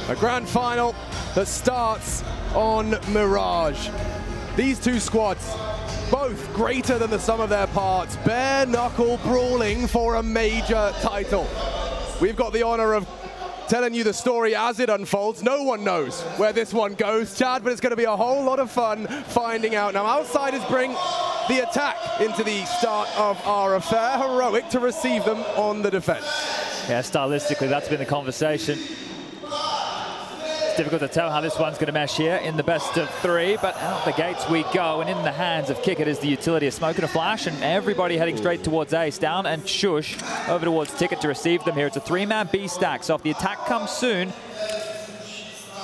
A grand final that starts on Mirage. These two squads, both greater than the sum of their parts, bare knuckle brawling for a major title. We've got the honor of telling you the story as it unfolds. No one knows where this one goes, Chad, but it's going to be a whole lot of fun finding out. Now, Outsiders bring the attack into the start of our affair. Heroic to receive them on the defense. Yeah, stylistically, that's been the conversation. It's difficult to tell how this one's going to mesh here in the best of three, but out the gates we go, and in the hands of cadiaN is the utility. A smoke and a flash, and everybody heading straight towards A. stavn and Shush over towards Ticket to receive them here. It's a three-man B stack, so if the attack comes soon,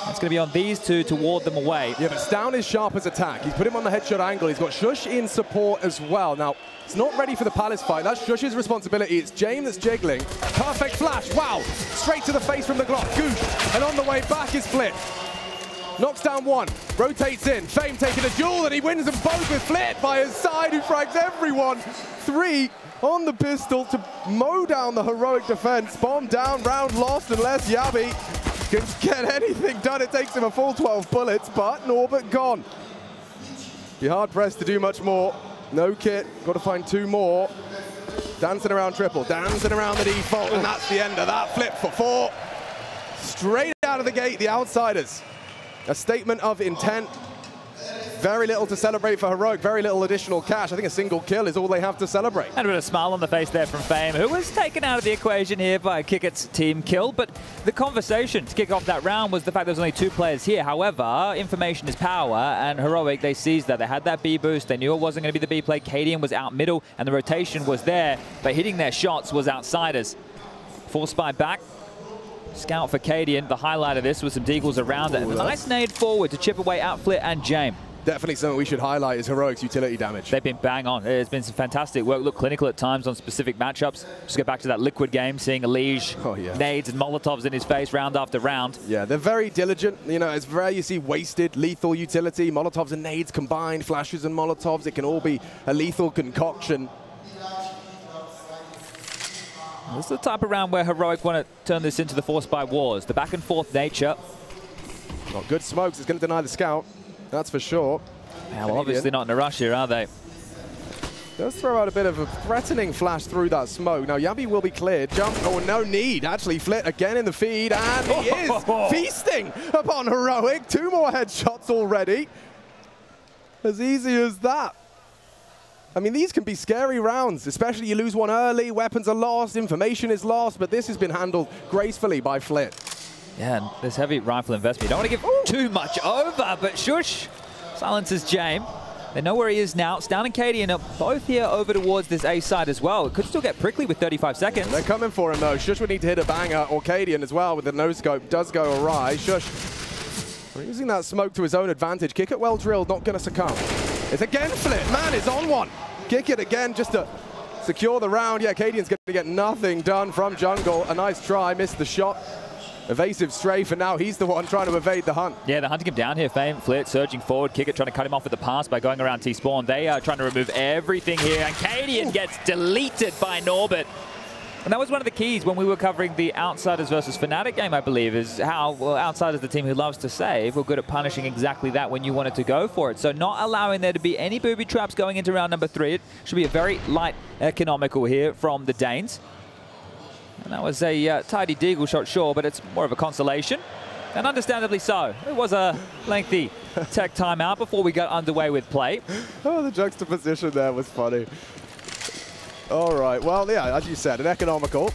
it's going to be on these two to ward them away. Yeah, but stavn is sharp as attack. He's put him on the headshot angle. He's got Shush in support as well. Now, it's not ready for the Palace fight. That's Shush's responsibility. It's Jame that's jiggling. Perfect flash. Wow. Straight to the face from the Glock. Goosh. And on the way back is Flit. Knocks down one. Rotates in. Fame taking a duel, and he wins them both with Flit by his side, who frags everyone. 3 on the pistol to mow down the Heroic defense. Bomb down, round lost, unless Jame can get anything done. It takes him a full 12 bullets, but Norbert gone. Be hard-pressed to do much more. No kit, got to find 2 more. Dancing around triple, dancing around the default, and that's the end of that. Flip for 4. Straight out of the gate, the Outsiders. A statement of intent. Very little to celebrate for Heroic, very little additional cash. I think a single kill is all they have to celebrate. And a bit of a smile on the face there from Fame, who was taken out of the equation here by cadiaN's team kill. But the conversation to kick off that round was the fact there was only 2 players here. However, information is power, and Heroic, they seized that. They had that B boost. They knew it wasn't going to be the B play. cadiaN was out middle, and the rotation was there. But hitting their shots was Outsiders. Full spy back. Scout for cadiaN. The highlight of this was some deagles around it. And a nice nade forward to chip away out Flit and Jame. Definitely something we should highlight is Heroic's utility damage. They've been bang on. It's been some fantastic work. Look clinical at times on specific matchups. Just go back to that Liquid game, seeing Elige, nades and Molotovs in his face round after round. Yeah, they're very diligent. You know, it's rare you see wasted lethal utility. Molotovs and nades combined, flashes and Molotovs. It can all be a lethal concoction. This is the type of round where Heroic want to turn this into the Force by Wars. The back and forth nature. Got good smokes. It's going to deny the scout. That's for sure. Yeah, well, obviously not in a rush here, are they? Does throw out a bit of a threatening flash through that smoke. Now, Jame will be cleared. Jump. Oh, no need. Actually, Flit again in the feed. And he is feasting upon Heroic. 2 more headshots already. As easy as that. I mean, these can be scary rounds, especially you lose one early, weapons are lost, information is lost, but this has been handled gracefully by Flit. Yeah, and this heavy rifle investment. You don't want to give too much over, but Shush silences Jame. They know where he is now. stavn and cadiaN are both here over towards this A side as well. It could still get prickly with 35 seconds. They're coming for him, though. Shush would need to hit a banger, or cadiaN as well with the no-scope. Does go awry. Shush using that smoke to his own advantage. Kick it well drilled, not going to succumb. It's again Flit. Man is on one. Kick it again just to secure the round. Yeah, cadiaN's going to get nothing done from jungle. A nice try, missed the shot. Evasive strafe, and now he's the one trying to evade the hunt. Yeah, they're hunting him down here. Fame, Flit surging forward. cadiaN trying to cut him off with the pass by going around T-spawn. They are trying to remove everything here, and cadiaN gets deleted by Norbert. And that was one of the keys when we were covering the Outsiders versus Fnatic game, I believe, is how, well, Outsiders, the team who loves to save, were good at punishing exactly that when you wanted to go for it. So not allowing there to be any booby traps going into round number 3. It should be a very light economical here from the Danes. And that was a tidy deagle shot, sure, but it's more of a consolation. And understandably so. It was a lengthy tech timeout before we got underway with play. Oh, the juxtaposition there was funny. All right, well, yeah, as you said, an economical.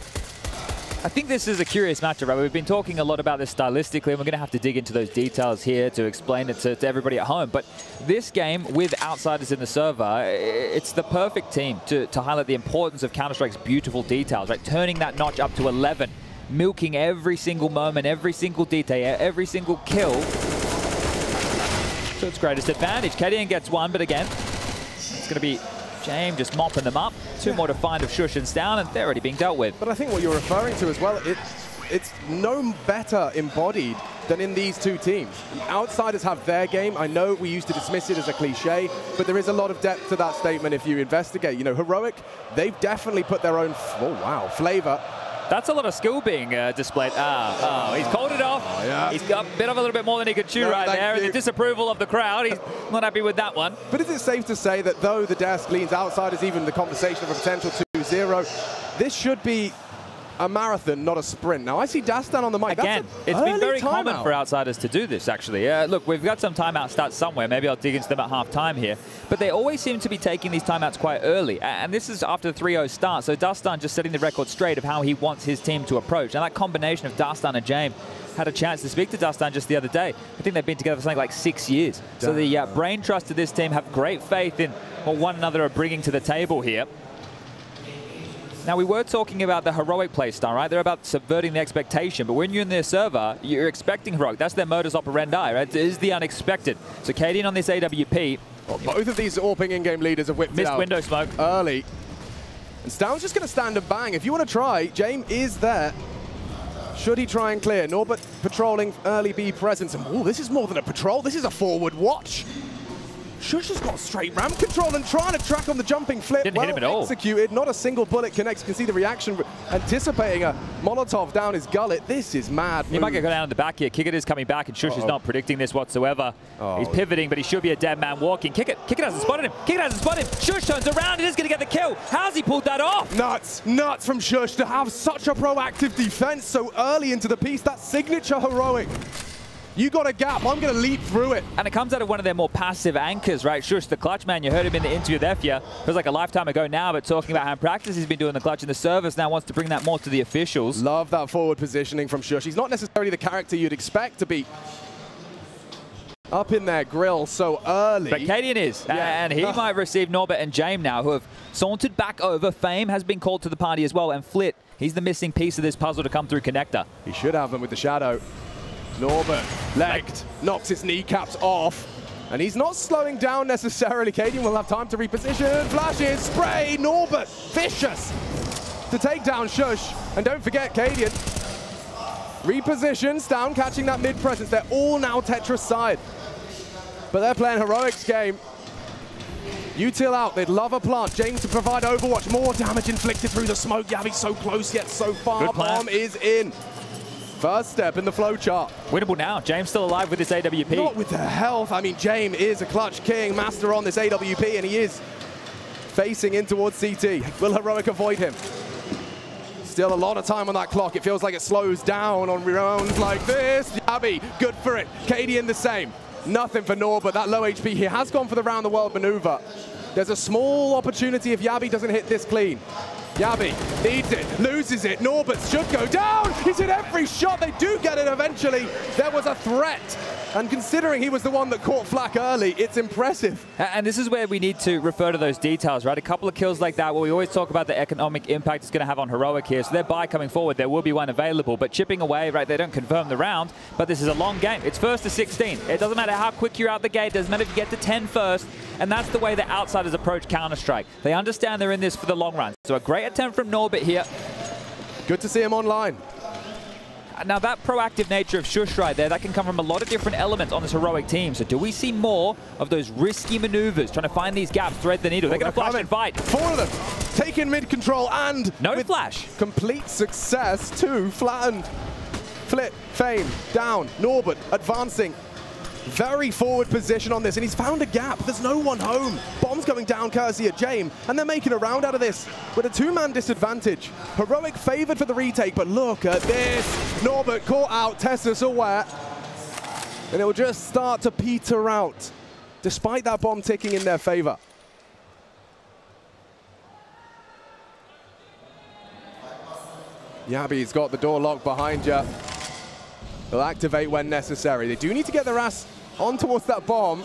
I think this is a curious matchup, right? We've been talking a lot about this stylistically, and we're going to have to dig into those details here to explain it to everybody at home. But this game, with Outsiders in the server, it's the perfect team to highlight the importance of Counter-Strike's beautiful details, right? Turning that notch up to 11, milking every single moment, every single detail, every single kill to its greatest advantage. cadiaN gets one, but again, it's going to be Jame just mopping them up. 2 more to find of Shush and stavn, and they're already being dealt with. But I think what you're referring to as well, it's no better embodied than in these 2 teams. The Outsiders have their game. I know we used to dismiss it as a cliche, but there is a lot of depth to that statement if you investigate. You know, Heroic, they've definitely put their own, flavor That's a lot of skill being displayed. He's called it off. Oh, yeah. He's got a bit of a little bit more than he could chew right there. And the disapproval of the crowd. He's not happy with that one. But is it safe to say that though the desk leans outside as even the conversation of a potential 2-0, this should be a marathon, not a sprint? Now, I see stavn on the mic. Again, it's been very common for outsiders to do this, actually. Look, we've got some timeout stats somewhere. Maybe I'll dig into them at half-time here. But they always seem to be taking these timeouts quite early. And this is after the 3-0 start. So stavn just setting the record straight of how he wants his team to approach. And that combination of stavn and Jame, had a chance to speak to stavn just the other day. I think they've been together for something like 6 years. So the brain trust of this team have great faith in what one another are bringing to the table here. Now, we were talking about the heroic play style, right? They're about subverting the expectation. But when you're in their server, you're expecting heroic. That's their modus operandi, right? It is the unexpected. So cadiaN on this AWP. Well, both of these AWPing in-game leaders have whipped it out window smoke early. And stavn's just going to stand and bang. If you want to try, Jame is there. Should he try and clear? Norbert patrolling early B presence. And oh, this is more than a patrol. This is a forward watch. Sjuush has got straight ramp control and trying to track on the jumping flip. Didn't hit him at all. Executed, not a single bullet connects. You can see the reaction, anticipating a Molotov down his gullet. This is mad. He might get down in the back here. Kick it is coming back, and Sjuush is not predicting this whatsoever. He's pivoting, but he should be a dead man walking. Kick it hasn't spotted him. Kick it hasn't spotted him. Sjuush turns around and is going to get the kill. How's he pulled that off? Nuts from Sjuush to have such a proactive defense so early into the piece. That signature heroic. You got a gap, I'm going to leap through it. And it comes out of one of their more passive anchors, right? Sjuush, the clutch man, you heard him in the interview there, It was like a lifetime ago now, but talking about how in practice he's been doing the clutch in the service, now wants to bring that more to the officials. Love that forward positioning from Sjuush. He's not necessarily the character you'd expect to be up in their grill so early. But cadiaN is, and he might receive Norbert and Jame now, who have sauntered back over. Fame has been called to the party as well, and Flit, he's the missing piece of this puzzle to come through connector. He should have them with the shadow. Norbert, legged, knocks his kneecaps off. And he's not slowing down necessarily. cadiaN will have time to reposition. Flashes, spray, Norbert, vicious to take down Sjuush. And don't forget, cadiaN repositions, down, catching that mid-presence. They're all now Tetris side. But they're playing heroics game. Util out, they'd love a plant. Jame to provide overwatch, more damage inflicted through the smoke. Yavi's so close yet so far. Bomb is in. First step in the flowchart. Winnable now. Jame's still alive with this AWP. Not with the health. I mean, Jame is a clutch king, master on this AWP, and he is facing in towards CT. Will heroic avoid him? Still a lot of time on that clock. It feels like it slows down on rounds like this. Yavi, good for it. cadiaN the same. Nothing for Norbert. That low HP, he has gone for the round the world maneuver. There's a small opportunity if Yavi doesn't hit this clean. Yavi needs it, loses it. Norbert should go down. He's hit every shot. They do get it eventually. There was a threat. And considering he was the one that caught flak early, it's impressive. And this is where we need to refer to those details, right? A couple of kills like that, where we always talk about the economic impact it's going to have on heroic here. So their buy coming forward, there will be one available. But chipping away, right, they don't confirm the round. But this is a long game. It's first to 16. It doesn't matter how quick you're out the gate. It doesn't matter if you get to 10 first. And that's the way the outsiders approach Counter-Strike. They understand they're in this for the long run. So a great attempt from Norbert here. Good to see him online. Now that proactive nature of Sjuush right there, that can come from a lot of different elements on this heroic team. So do we see more of those risky maneuvers, trying to find these gaps, thread the needle? They're going to flash and fight. 4 of them taking mid control and no flash. Complete success. 2 flattened. Flip, Fame, down. Norbert advancing. Very forward position on this, and he's found a gap. There's no one home. Bomb's going down courtesy of Jame, and they're making a round out of this with a 2-man disadvantage. Heroic favored for the retake, but look at this. Norbert caught out, TeSeS aware, and it will just start to peter out, despite that bomb ticking in their favor. Yabi's got the door locked behind you. They'll activate when necessary. They do need to get their ass on towards that bomb.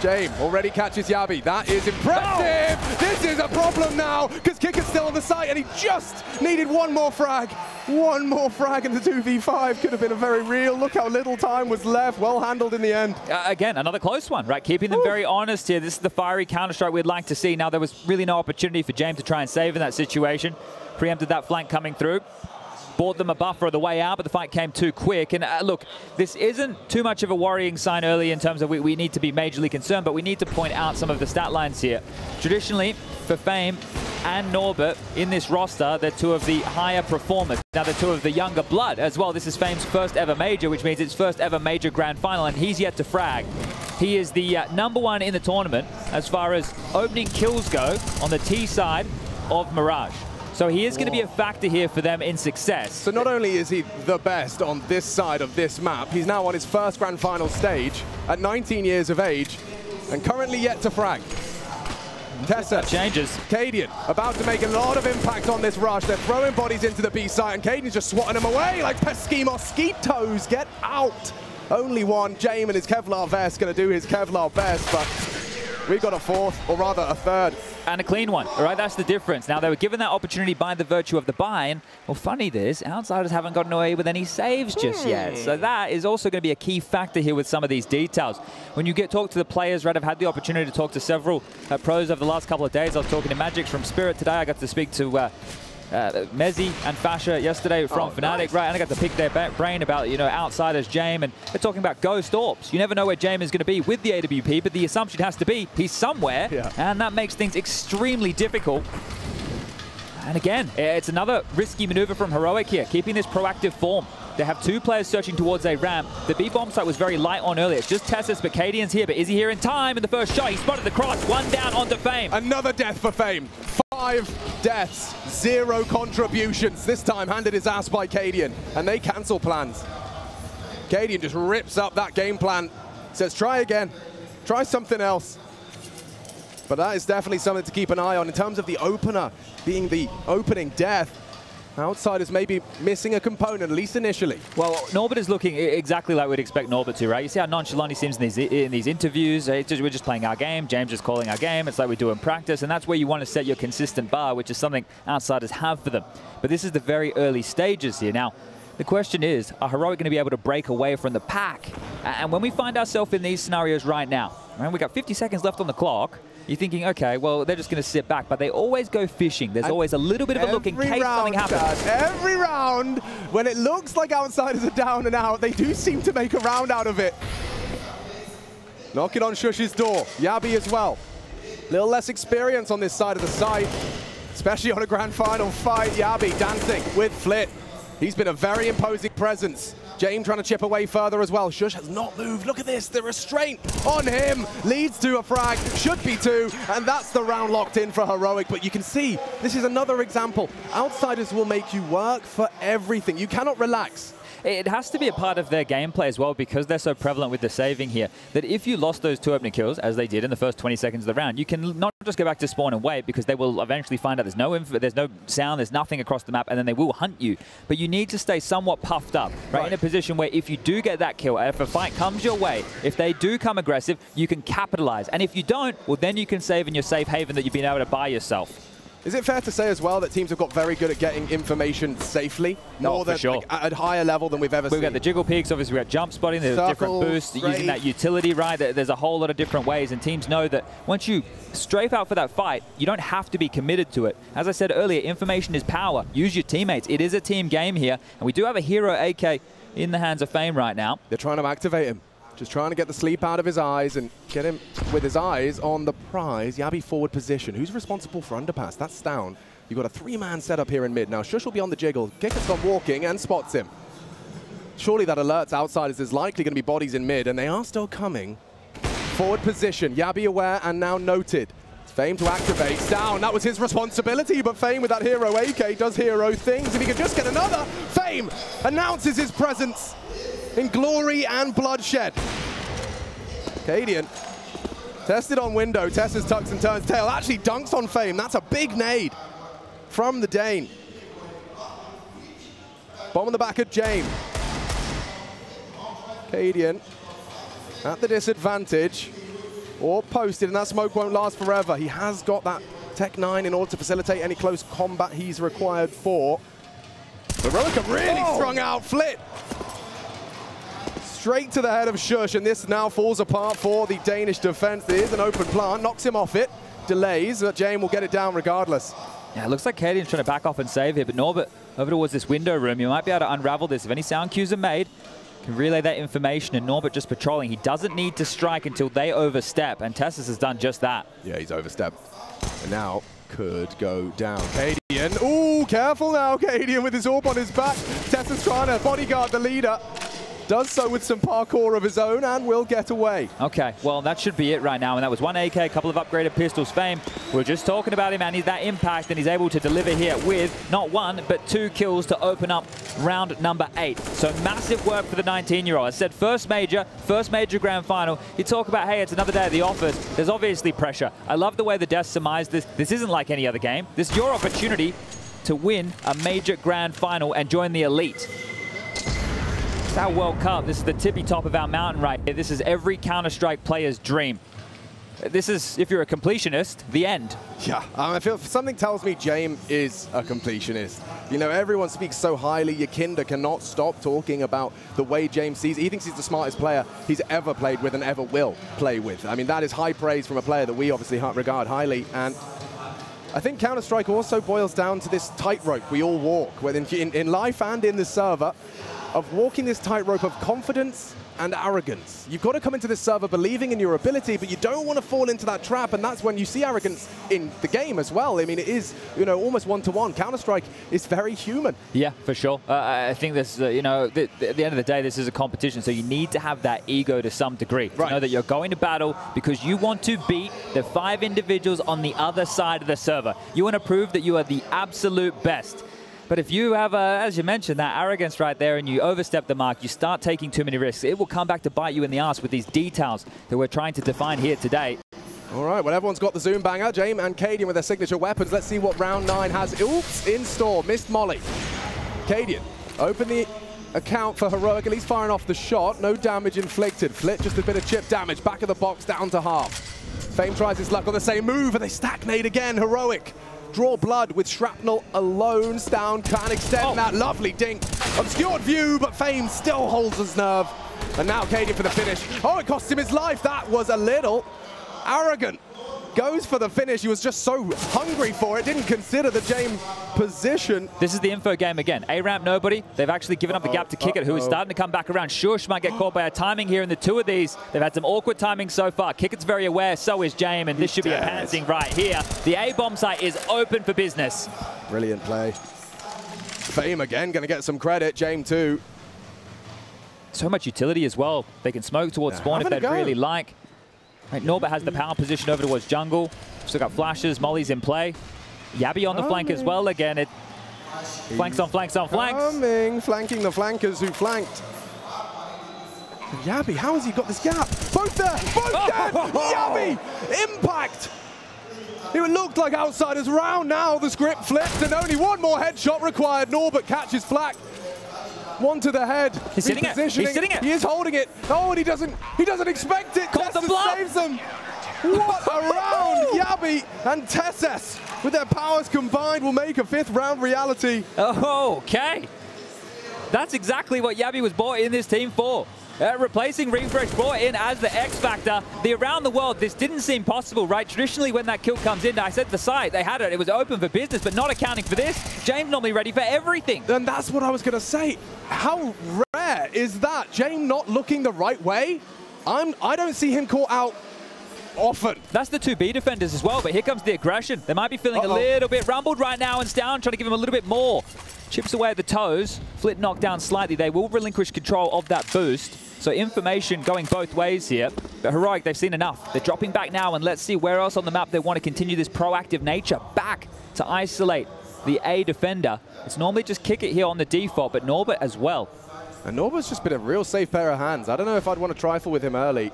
Jame already catches Yabi. That is impressive. Oh. This is a problem now, because Kicker's still on the site, and he just needed one more frag. One more frag, and the 2v5 could have been a very real. Look how little time was left. Well handled in the end. Again, another close one, right? Keeping them very honest here. This is the fiery Counter-Strike we'd like to see. Now, there was really no opportunity for Jame to try and save in that situation. Preempted that flank coming through. Bought them a buffer on the way out, but the fight came too quick. And look, this isn't too much of a worrying sign early in terms of we need to be majorly concerned, but we need to point out some of the stat lines here. Traditionally, for Fame, and Norbert in this roster, they're two of the higher performers. Now they're two of the younger blood as well. This is Fame's first ever major, which means it's first ever major grand final, and he's yet to frag. He is the #1 in the tournament as far as opening kills go on the T side of Mirage. So he is going to be a factor here for them in success. So not only is he the best on this side of this map, he's now on his first grand final stage at 19 years of age and currently yet to frag. TeSeS changes. cadiaN about to make a lot of impact on this rush. They're throwing bodies into the B site and cadiaN's just swatting them away like pesky mosquitoes. Get out. Only one. Jame in his Kevlar vest going to do his Kevlar best, but we've got a fourth, or rather a third. And a clean one, all right? That's the difference. Now, they were given that opportunity by the virtue of the buy-in. Well, funny this, Outsiders haven't gotten away with any saves just yet. So that is also going to be a key factor here with some of these details. When you talk to the players, right, I've had the opportunity to talk to several pros over the last couple of days. I was talking to Magic from Spirit today. I got to speak to Mezzi and Fasha yesterday from Fnatic, nice. Right? And I got to pick their brain about, you know, Outsiders, Jame, and they're talking about Ghost Orbs. You never know where Jame is going to be with the AWP, but the assumption has to be he's somewhere, and that makes things extremely difficult. And again, it's another risky maneuver from Heroic here, keeping this proactive form. They have two players searching towards a ramp. The B-bomb site was very light on earlier. It's just TeSeS, but cadiaN's here. But is he here in time? In the first shot, he spotted the cross. One down onto Fame. Another death for Fame. 5 deaths, 0 contributions. This time handed his ass by cadiaN, and they cancel plans. cadiaN just rips up that game plan. Says, try again. Try something else. But that is definitely something to keep an eye on in terms of the opener being the opening death. Outsiders may be missing a component, at least initially. Well, Norbert is looking exactly like we'd expect Norbert to, right? You see how nonchalant he seems in these interviews. We're just playing our game. James is calling our game. It's like we do in practice, and that's where you want to set your consistent bar, which is something Outsiders have for them. But this is the very early stages here. Now, the question is, are Heroic going to be able to break away from the pack? And when we find ourselves in these scenarios right now, right, we've got 50 seconds left on the clock, you're thinking, okay, well, they're just going to sit back, but they always go fishing. There's always a little bit of a look in case something happens. Every round, when it looks like Outsiders are down and out, they do seem to make a round out of it. Knocking on Shush's door. Yabi as well. Little less experience on this side of the site, especially on a grand final fight. Yabi dancing with Flit. He's been a very imposing presence. Jame trying to chip away further as well. Shush has not moved. Look at this. The restraint on him leads to a frag. Should be 2. And that's the round locked in for Heroic. But you can see, this is another example. Outsiders will make you work for everything. You cannot relax. It has to be a part of their gameplay as well, because they're so prevalent with the saving here, that if you lost those 2 opening kills, as they did in the first 20 seconds of the round, you can not just go back to spawn and wait, because they will eventually find out there's no sound, there's nothing across the map, and then they will hunt you. But you need to stay somewhat puffed up, right? In a position where if you do get that kill, if a fight comes your way, if they do come aggressive, you can capitalize. And if you don't, well, then you can save in your safe haven that you've been able to buy yourself. Is it fair to say as well that teams have got very good at getting information safely? More than, sure. Like, at a higher level than we've ever seen. We've got the jiggle peaks, obviously we've got jump spotting, there's different boosts, using that utility, right? There's a whole lot of different ways, and teams know that once you strafe out for that fight, you don't have to be committed to it. As I said earlier, information is power. Use your teammates. It is a team game here, and we do have a hero AK in the hands of Fame right now. They're trying to activate him. Just trying to get the sleep out of his eyes and get him with his eyes on the prize. Yabi forward position. Who's responsible for underpass? That's stavn. You've got a 3-man setup here in mid. Now, Shush will be on the jiggle. Kicker's gone walking and spots him. Surely that alerts Outsiders there's likely going to be bodies in mid, and they are still coming. Forward position. Yabi aware and now noted. It's Fame to activate. stavn, that was his responsibility, but Fame with that hero AK does hero things. If he could just get another, Fame announces his presence in glory and bloodshed. cadiaN tested on window. TeSeS tucks and turns tail. Actually dunks on Fame. That's a big nade from the Dane. Bomb on the back of Jame. cadiaN at the disadvantage, or posted, and that smoke won't last forever. He has got that Tech 9 in order to facilitate any close combat he's required for. Heroic have really strung out. Flit straight to the head of Shush, and this now falls apart for the Danish defense. There is an open plant, knocks him off it, delays, but Jame will get it down regardless. Yeah, it looks like cadiaN's trying to back off and save here, but Norbert over towards this window room. You might be able to unravel this. If any sound cues are made, can relay that information, and Norbert just patrolling. He doesn't need to strike until they overstep, and TeSeS has done just that. Yeah, he's overstepped. And now could go down. cadiaN, ooh, careful now, cadiaN with his orb on his back. TeSeS trying to bodyguard the leader. Does so with some parkour of his own and will get away. Okay, well, that should be it right now. And that was one AK, a couple of upgraded pistols. Fame, we were just talking about him, and he's that impact, and he's able to deliver here with not 1, but 2 kills to open up round number 8. So massive work for the 19-year-old. I said first major grand final. You talk about, hey, it's another day at the office. There's obviously pressure. I love the way the devs surmised this. This isn't like any other game. This is your opportunity to win a major grand final and join the elite. It's our World Cup. This is the tippy top of our mountain right here. This is every Counter-Strike player's dream. This is, if you're a completionist, the end. Yeah, I feel something tells me Jame is a completionist. You know, everyone speaks so highly. Yakinda cannot stop talking about the way Jame sees. He thinks he's the smartest player he's ever played with and ever will play with. I mean, that is high praise from a player that we obviously regard highly. And I think Counter-Strike also boils down to this tightrope we all walk, whether in life and in the server, of walking this tightrope of confidence and arrogance. You've got to come into this server believing in your ability, but you don't want to fall into that trap, and that's when you see arrogance in the game as well. I mean, it is, you know, almost one-to-one. Counter-Strike is very human. Yeah, for sure. I think this, you know, at the end of the day, this is a competition, so you need to have that ego to some degree. Right. To know that you're going to battle because you want to beat the 5 individuals on the other side of the server. You want to prove that you are the absolute best. But if you have, as you mentioned, that arrogance right there and you overstep the mark, you start taking too many risks, it will come back to bite you in the ass with these details that we're trying to define here today. All right, well, everyone's got the Zoom banger. Jame and cadiaN with their signature weapons. Let's see what round 9 has. Oops, in store. Missed Molly. cadiaN, open the account for Heroic, at least firing off the shot. No damage inflicted. Flit, just a bit of chip damage. Back of the box, down to half. Fame tries his luck on the same move, and they stack nade again. Heroic. Draw blood with shrapnel alone. stavn can extend that lovely dink. Obscured view, but Fame still holds his nerve. And now cadiaN for the finish. Oh, it cost him his life. That was a little arrogant. Goes for the finish. He was just so hungry for it. Didn't consider the Jame position. This is the info game again. A-ramp, nobody. They've actually given up the gap to kick it, who is starting to come back around. Shush might get caught by a timing here in the 2 of these. They've had some awkward timing so far. Kickit's very aware, so is Jame, and this should be a pantsing right here. The A-bomb site is open for business. Brilliant play. Fame again, going to get some credit. Jame too. So much utility as well. They can smoke towards spawn if they'd really like. Right, Norbert has the power position over towards jungle. Still got flashes, Molly's in play. Yabby on the flank as well. Again, it flanks on flanks on flanks. Flanking the flankers who flanked. Yabby, how has he got this gap? Both there, both dead! Yabby! Impact! It looked like outsiders round. Now the script flipped and only one more headshot required. Norbert catches flak. 1 to the head. He's sitting it. He's sitting it. He is holding it. Oh, and he doesn't expect it. TeSeS saves them. What a round! Yabby and TeSeS, with their powers combined, will make a 5th round reality. Oh, okay. That's exactly what Yabby was brought in this team for. Replacing Refresh, brought in as the X Factor. The around the world, this didn't seem possible, right? Traditionally, when that kill comes in, I said the site, they had it. It was open for business, but not accounting for this. Jame's normally ready for everything. And that's what I was going to say. How rare is that? Jame not looking the right way? I don't see him caught out often. That's the 2B defenders as well, but here comes the aggression. They might be feeling a little bit rumbled right now, and stavn trying to give him a little bit more. Chips away at the toes. Flit knocked down slightly. They will relinquish control of that boost. So information going both ways here. But Heroic, they've seen enough. They're dropping back now, and let's see where else on the map they want to continue this proactive nature. Back to isolate the A defender. It's normally just kick it here on the default, but Norbert as well. And Norbert's just been a real safe pair of hands. I don't know if I'd want to trifle with him early.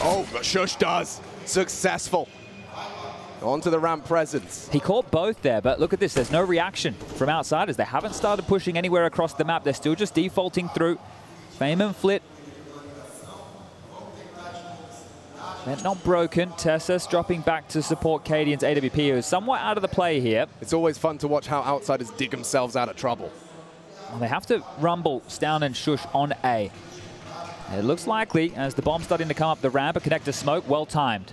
Oh, but Shush does. Successful. Onto the ramp presence. He caught both there, but look at this. There's no reaction from outsiders. They haven't started pushing anywhere across the map. They're still just defaulting through. Fame and Flit. They're not broken. TeSeS dropping back to support cadiaN's AWP, who is somewhat out of the play here. It's always fun to watch how outsiders dig themselves out of trouble. Well, they have to rumble stavn and Shush on A. It looks likely as the bomb's starting to come up the ramp. A connector smoke, well timed.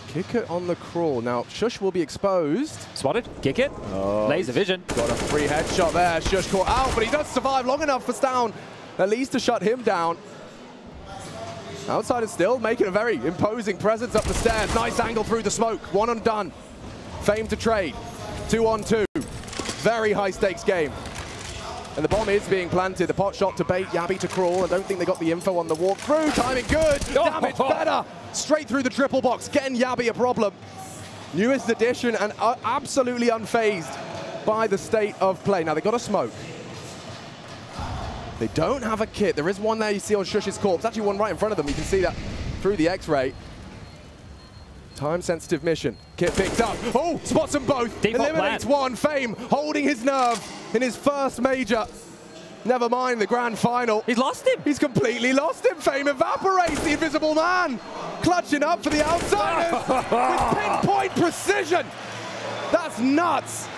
Kick it on the crawl. Now, Shush will be exposed. Spotted. Kick it. Oh, laser vision. Got a free headshot there. Shush caught out, but he does survive long enough for stavn, at least to shut him down. Outsiders still making a very imposing presence up the stairs. Nice angle through the smoke. One and done. Fame to trade. 2-on-2. Very high stakes game. And the bomb is being planted. The pot shot to bait Yabi to crawl. I don't think they got the info on the walk through. Timing good. Damage better. Straight through the triple box. Getting Yabi a problem. Newest addition and absolutely unfazed by the state of play. Now they got a smoke. They don't have a kit. There is one there you see on Shush's corpse. Actually one right in front of them. You can see that through the X-ray. Time-sensitive mission. Kit picked up. Oh, spots them both. Default Eliminates plan. one. Fame holding his nerve in his first major. Never mind the grand final. He's lost him. He's completely lost him. Fame evaporates the invisible man. Clutching up for the outsiders with pinpoint precision. That's nuts.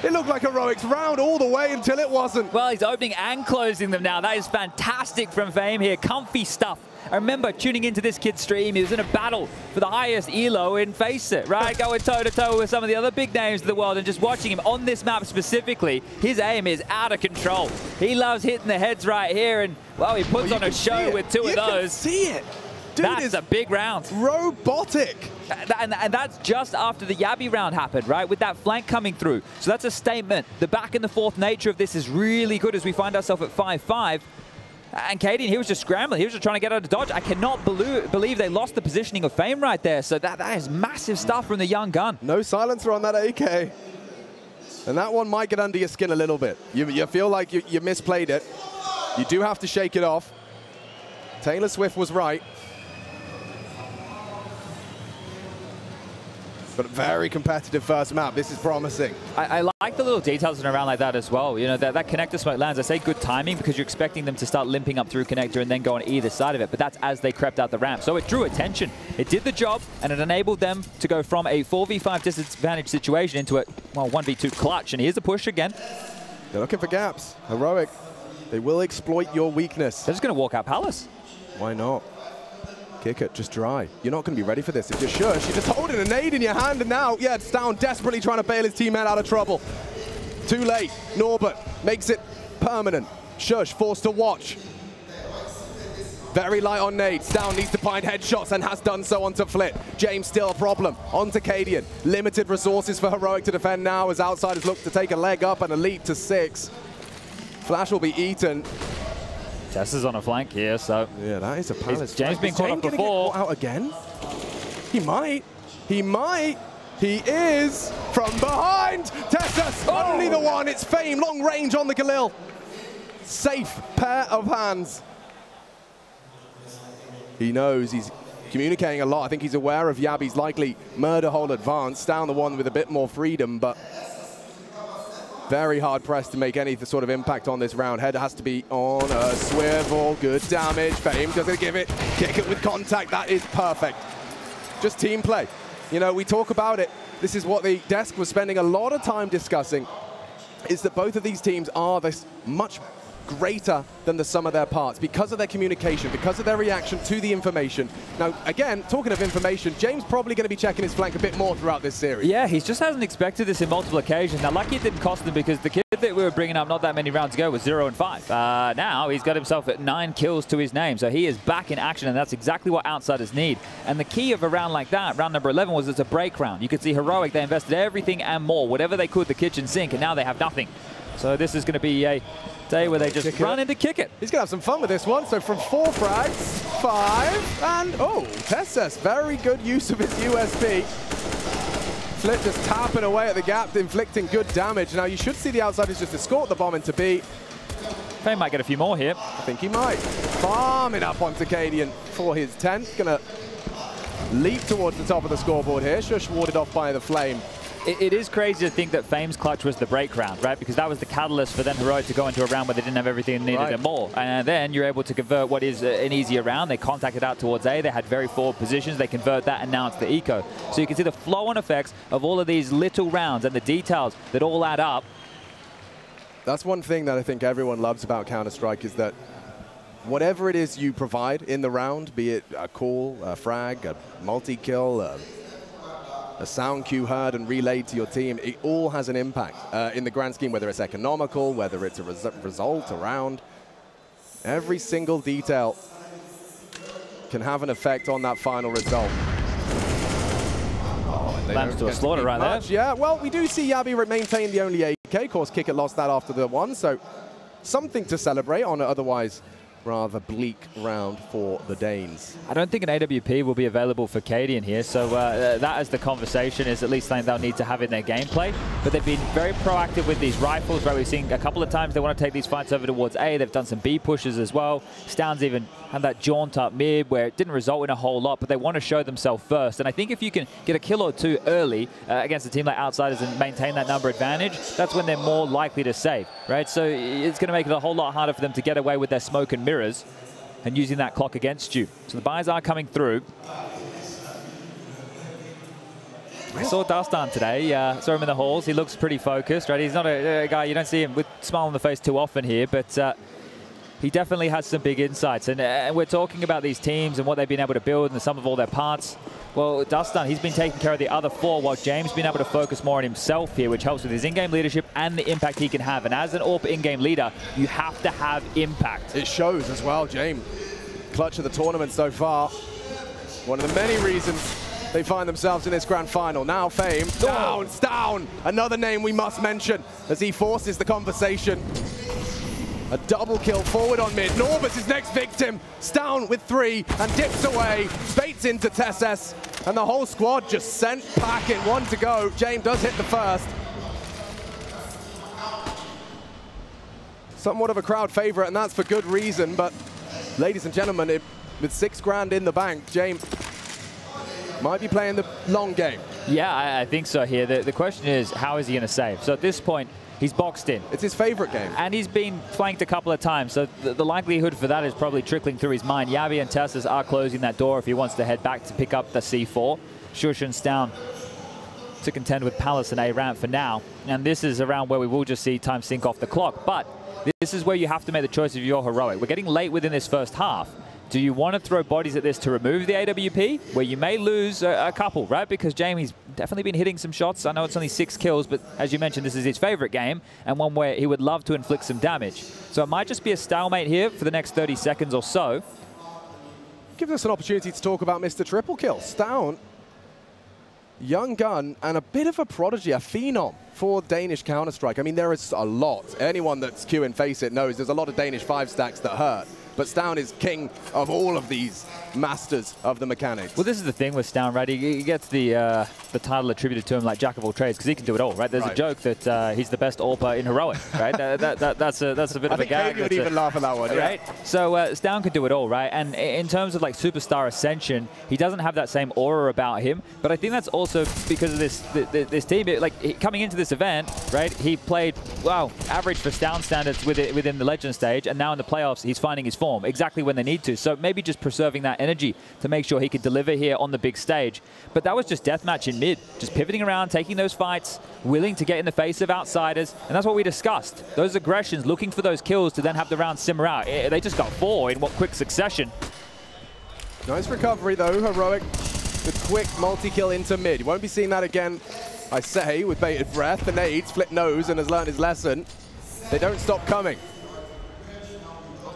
It looked like Heroic's round all the way until it wasn't. Well, he's opening and closing them now. That is fantastic from Fame here. Comfy stuff. I remember tuning into this kid's stream. He was in a battle for the highest elo in Face It, right? Going toe-to-toe with some of the other big names of the world, and just watching him on this map specifically, his aim is out of control. He loves hitting the heads right here, and, well, he puts on a show with two of those. You can see it. Dude, that's a big round. Robotic. And that's just after the Yabi round happened, right? With that flank coming through. So that's a statement. The back and the forth nature of this is really good as we find ourselves at 5-5. And cadiaN, he was just scrambling. He was just trying to get out of dodge. I cannot believe they lost the positioning of Fame right there. So that is massive stuff from the young gun. No silencer on that AK. And that one might get under your skin a little bit. You feel like you misplayed it. You do have to shake it off. Taylor Swift was right. But a very competitive first map. This is promising. I like the little details in a round like that as well. You know, that connector smoke lands. I say good timing because you're expecting them to start limping up through connector and then go on either side of it. But that's as they crept out the ramp. So it drew attention. It did the job, and it enabled them to go from a 4v5 disadvantage situation into a, well, 1v2 clutch. And here's the push again. They're looking for gaps. Heroic. They will exploit your weakness. They're just going to walk out Palace. Why not? Kick it, just dry. You're not going to be ready for this. If you're sure, you're just holding a nade in your hand, and now, yeah, stavn desperately trying to bail his teammate out of trouble. Too late. Norbert makes it permanent. Shush forced to watch. Very light on nade. stavn needs to find headshots and has done so onto Flit. Jame still a problem. Onto cadiaN. Limited resources for Heroic to defend now as outsiders look to take a leg up and a leap to 6. Flash will be eaten. TeSeS is on a flank here, so... Yeah, that is a Palace. Jame's been caught up before. Get caught out again? He might. He might. He is from behind. TeSeS, only the one. It's Fame, long range on the Galil. Safe pair of hands. He knows he's communicating a lot. I think he's aware of Yabi's likely murder hole advance. Down the one with a bit more freedom, but very hard pressed to make any sort of impact on this round. Head has to be on a swivel. Good damage. Fame doesn't give it. Kick it with contact. That is perfect. Just team play. You know, we talk about it. This is what the desk was spending a lot of time discussing, is that both of these teams are this much greater than the sum of their parts because of their communication, because of their reaction to the information. Now, again, talking of information, Jame's probably going to be checking his flank a bit more throughout this series. Yeah, he just hasn't expected this in multiple occasions. Now, lucky it didn't cost him because the kid that we were bringing up not that many rounds ago was 0-5. Now, he's got himself at 9 kills to his name, so he is back in action, and that's exactly what outsiders need. And the key of a round like that, round number 11, was it's a break round. You could see Heroic, they invested everything and more, whatever they could, the kitchen sink, and now they have nothing. So this is going to be a day where they just run in to kick it. He's going to have some fun with this one. So from 4 frags, 5, and oh, TeSeS, very good use of his USB. Flit just tapping away at the gap, inflicting good damage. Now you should see the outsiders just escort the bomb into B. Fame might get a few more here. I think he might. Farming up onto cadiaN for his 10th. Going to leap towards the top of the scoreboard here. Shush warded off by the flame. It is crazy to think that Fame's clutch was the break round, right? Because that was the catalyst for then Heroic to go into a round where they didn't have everything they needed and more. And then you're able to convert what is an easier round. They contacted out towards A. They had very forward positions. They convert that, and now it's the eco. So you can see the flow-on effects of all of these little rounds and the details that all add up. That's one thing that I think everyone loves about Counter-Strike, is that whatever it is you provide in the round, be it a call, a frag, a multi-kill, a sound cue heard and relayed to your team, it all has an impact in the grand scheme, whether it's economical, whether it's a result, a round. Every single detail can have an effect on that final result. Oh, and Lambs to a slaughter right there. Yeah, well, we do see Yabi maintain the only AK. Of course, Kickit lost that after the one, so something to celebrate on an otherwise rather bleak round for the Danes. I don't think an AWP will be available for cadiaN here, so that as the conversation is at least something they'll need to have in their gameplay. But they've been very proactive with these rifles, right? We've seen a couple of times they want to take these fights over towards A. They've done some B pushes as well. stavn's even had that jaunt up mid where it didn't result in a whole lot, but they want to show themselves first. And I think if you can get a kill or two early against a team like Outsiders and maintain that number advantage, that's when they're more likely to save, right? So it's going to make it a whole lot harder for them to get away with their smoke and mirrors and using that clock against you. So the buys are coming through. I saw stavn today, saw him in the halls. He looks pretty focused, right? He's not a guy, you don't see him with a smile on the face too often here, but he definitely has some big insights. And we're talking about these teams and what they've been able to build and the sum of all their parts. Well, stavn, he's been taking care of the other four, while Jame's been able to focus more on himself here, which helps with his in-game leadership and the impact he can have. And as an AWP in-game leader, you have to have impact. It shows as well, Jame. Clutch of the tournament so far. One of the many reasons they find themselves in this grand final. Now Fame, down, stavn, another name we must mention as he forces the conversation. A double kill forward on mid. Norbert is next victim. stavn with 3 and dips away. Baits into TeSeS. And the whole squad just sent packing. 1 to go. Jame does hit the first. Somewhat of a crowd favorite, and that's for good reason. But ladies and gentlemen, with 6 grand in the bank, Jame might be playing the long game. Yeah, I think so here. The question is, how is he going to save? So at this point, he's boxed in. It's his favorite game. And he's been flanked a couple of times, so the likelihood for that is probably trickling through his mind. Yabi and TeSeS are closing that door if he wants to head back to pick up the C4. Sjuush and stavn to contend with Palace and A-Ramp for now. And this is around where we will just see time sink off the clock. But this is where you have to make the choice of your heroic. We're getting late within this first half. Do you want to throw bodies at this to remove the AWP, where you may lose a couple, right? Because Jame's definitely been hitting some shots. I know it's only 6 kills, but as you mentioned, this is his favorite game, and one where he would love to inflict some damage. So it might just be a stalemate here for the next 30 seconds or so. Gives us an opportunity to talk about Mr. Triple Kill. stavn, young gun, and a bit of a prodigy, a phenom for Danish Counter-Strike. I mean, there is a lot. Anyone that's queuing FACEIT knows there's a lot of Danish 5 stacks that hurt. But stavn is king of all of these masters of the mechanics. Well, this is the thing with stavn, right? He gets the title attributed to him like Jack of all trades because he can do it all, right? There's a joke that he's the best AWPer in heroic, right? that's a bit of a gag. I think Katie would even laugh at that one, right? Yeah. So stavn can do it all, right? And in terms of like superstar ascension, he doesn't have that same aura about him. But I think that's also because of this team. Like coming into this event, right? He played average for stavn standards within the legend stage, and now in the playoffs, he's finding his form exactly when they need to. So maybe just preserving that energy to make sure he could deliver here on the big stage. But that was just deathmatch in mid, just pivoting around, taking those fights, willing to get in the face of Outsiders, and that's what we discussed. Those aggressions, looking for those kills to then have the round simmer out. They just got 4 in quick succession. Nice recovery though, heroic. The quick multi-kill into mid. You won't be seeing that again, I say, with bated breath. The nades, flip nose, and has learned his lesson. They don't stop coming.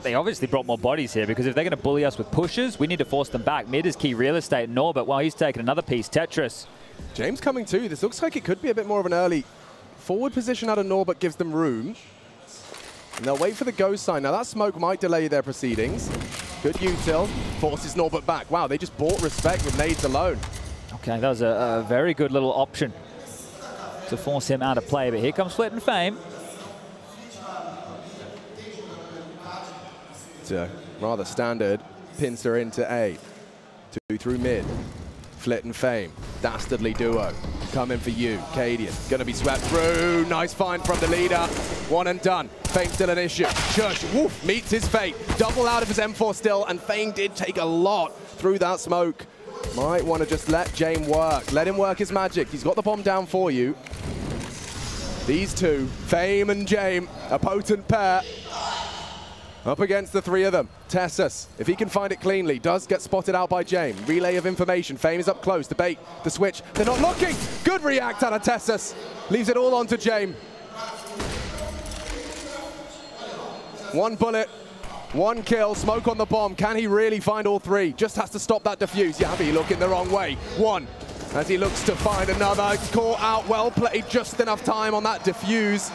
They obviously brought more bodies here because if they're going to bully us with pushes, we need to force them back. Mid is key real estate. Norbert, while he's taking another piece. Tetris. James coming too. This looks like it could be a bit more of an early forward position out of Norbert, gives them room. And they'll wait for the go sign. Now that smoke might delay their proceedings. Good util. Forces Norbert back. Wow, they just bought respect with nades alone. Okay, that was a very good little option to force him out of play. But here comes Flit and Fame. Rather standard pincer into A. 2 through mid. Flit and Fame. Dastardly duo. Coming for you. cadiaN. Gonna be swept through. Nice find from the leader. 1 and done. Fame still an issue. Sjuush, woof, meets his fate. Double out of his M4 still, and Fame did take a lot through that smoke. Might want to just let Jame work. Let him work his magic. He's got the bomb down for you. These two, Fame and Jame, a potent pair. Up against the 3 of them. TeSeS, if he can find it cleanly, does get spotted out by Jame. Relay of information. Fame is up close. The bait, the switch. They're not looking. Good react out of TeSeS. Leaves it all on to Jame. 1 bullet, 1 kill. Smoke on the bomb. Can he really find all 3? Just has to stop that defuse. Yabi looking the wrong way. 1. as he looks to find another. Caught out, well played, just enough time on that defuse.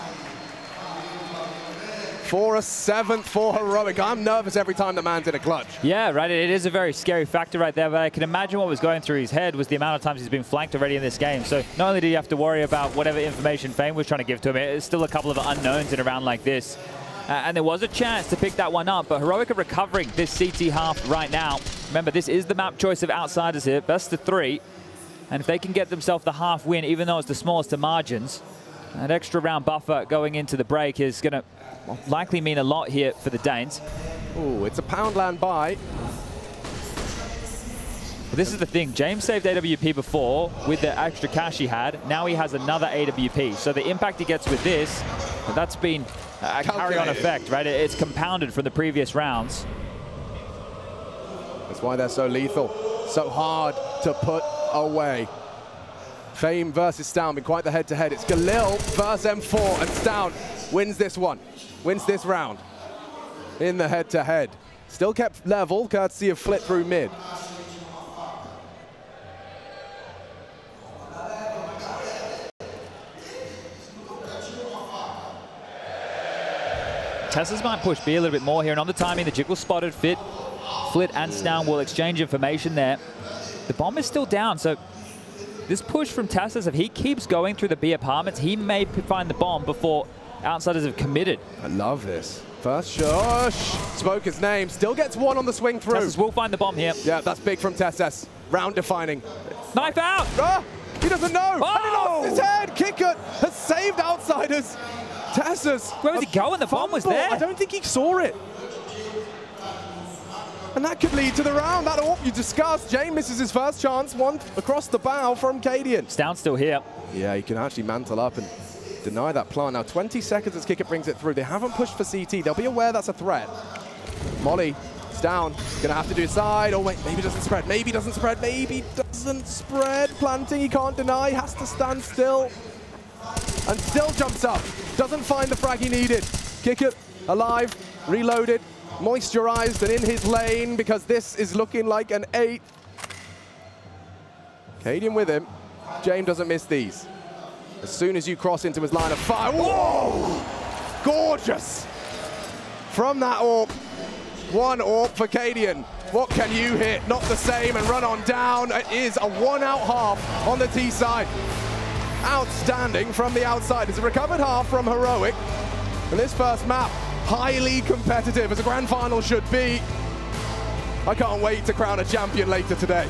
For a 7th for Heroic. I'm nervous every time the man's in a clutch. Yeah, right. It is a very scary factor right there, but I can imagine what was going through his head was the amount of times he's been flanked already in this game. So not only did he have to worry about whatever information Fame was trying to give to him, it's still a couple of unknowns in a round like this. And there was a chance to pick that one up, but Heroic are recovering this CT half right now. Remember, this is the map choice of Outsiders here, best of 3. And if they can get themselves the half win, even though it's the smallest of margins, that extra round buffer going into the break is going to likely mean a lot here for the Danes. Ooh, it's a Poundland buy. But this is the thing, Jame saved AWP before with the extra cash he had. Now he has another AWP. So the impact he gets with this, that's been a carry-on effect, right? It's compounded from the previous rounds. That's why they're so lethal, so hard to put away. Fame versus stavn, been quite the head-to-head. It's Galil versus M4, and stavn wins this one, wins this round in the head-to-head. Still kept level, courtesy of flit through mid. TeSeS might push B a little bit more here, and on the timing, the Jiggle spotted Flit and stavn will exchange information there. The bomb is still down, so this push from TeSeS, if he keeps going through the B apartments, he may find the bomb before Outsiders have committed. I love this. First shush, spoke his name, still gets one on the swing through. TeSeS will find the bomb here. Yeah, that's big from TeSeS. Round defining. Knife out! Ah, he doesn't know! Oh! And he lost his head! Kicker has saved Outsiders. TeSeS. Where was he going? The bomb was there. I don't think he saw it. And that could lead to the round. That AWP you discussed. Jame misses his first chance. One across the bow from cadiaN. stavn's still here. Yeah, he can actually mantle up and deny that plant. Now 20 seconds as Kicker brings it through. They haven't pushed for CT. They'll be aware that's a threat. Molly, stavn, gonna have to decide. Oh wait, maybe doesn't spread. Maybe doesn't spread. Maybe doesn't spread. Planting, he can't deny. Has to stand still. And still jumps up. Doesn't find the frag he needed. Kicker alive, reloaded, moisturized and in his lane because this is looking like an 8. cadiaN with him. Jame doesn't miss these. As soon as you cross into his line of fire, whoa! Gorgeous! From that AWP, one AWP for cadiaN. What can you hit? Not the same, and run on down. It is a 1-out half on the T side. Outstanding from the outside. It's a recovered half from Heroic. And this first map, highly competitive, as a grand final should be. I can't wait to crown a champion later today.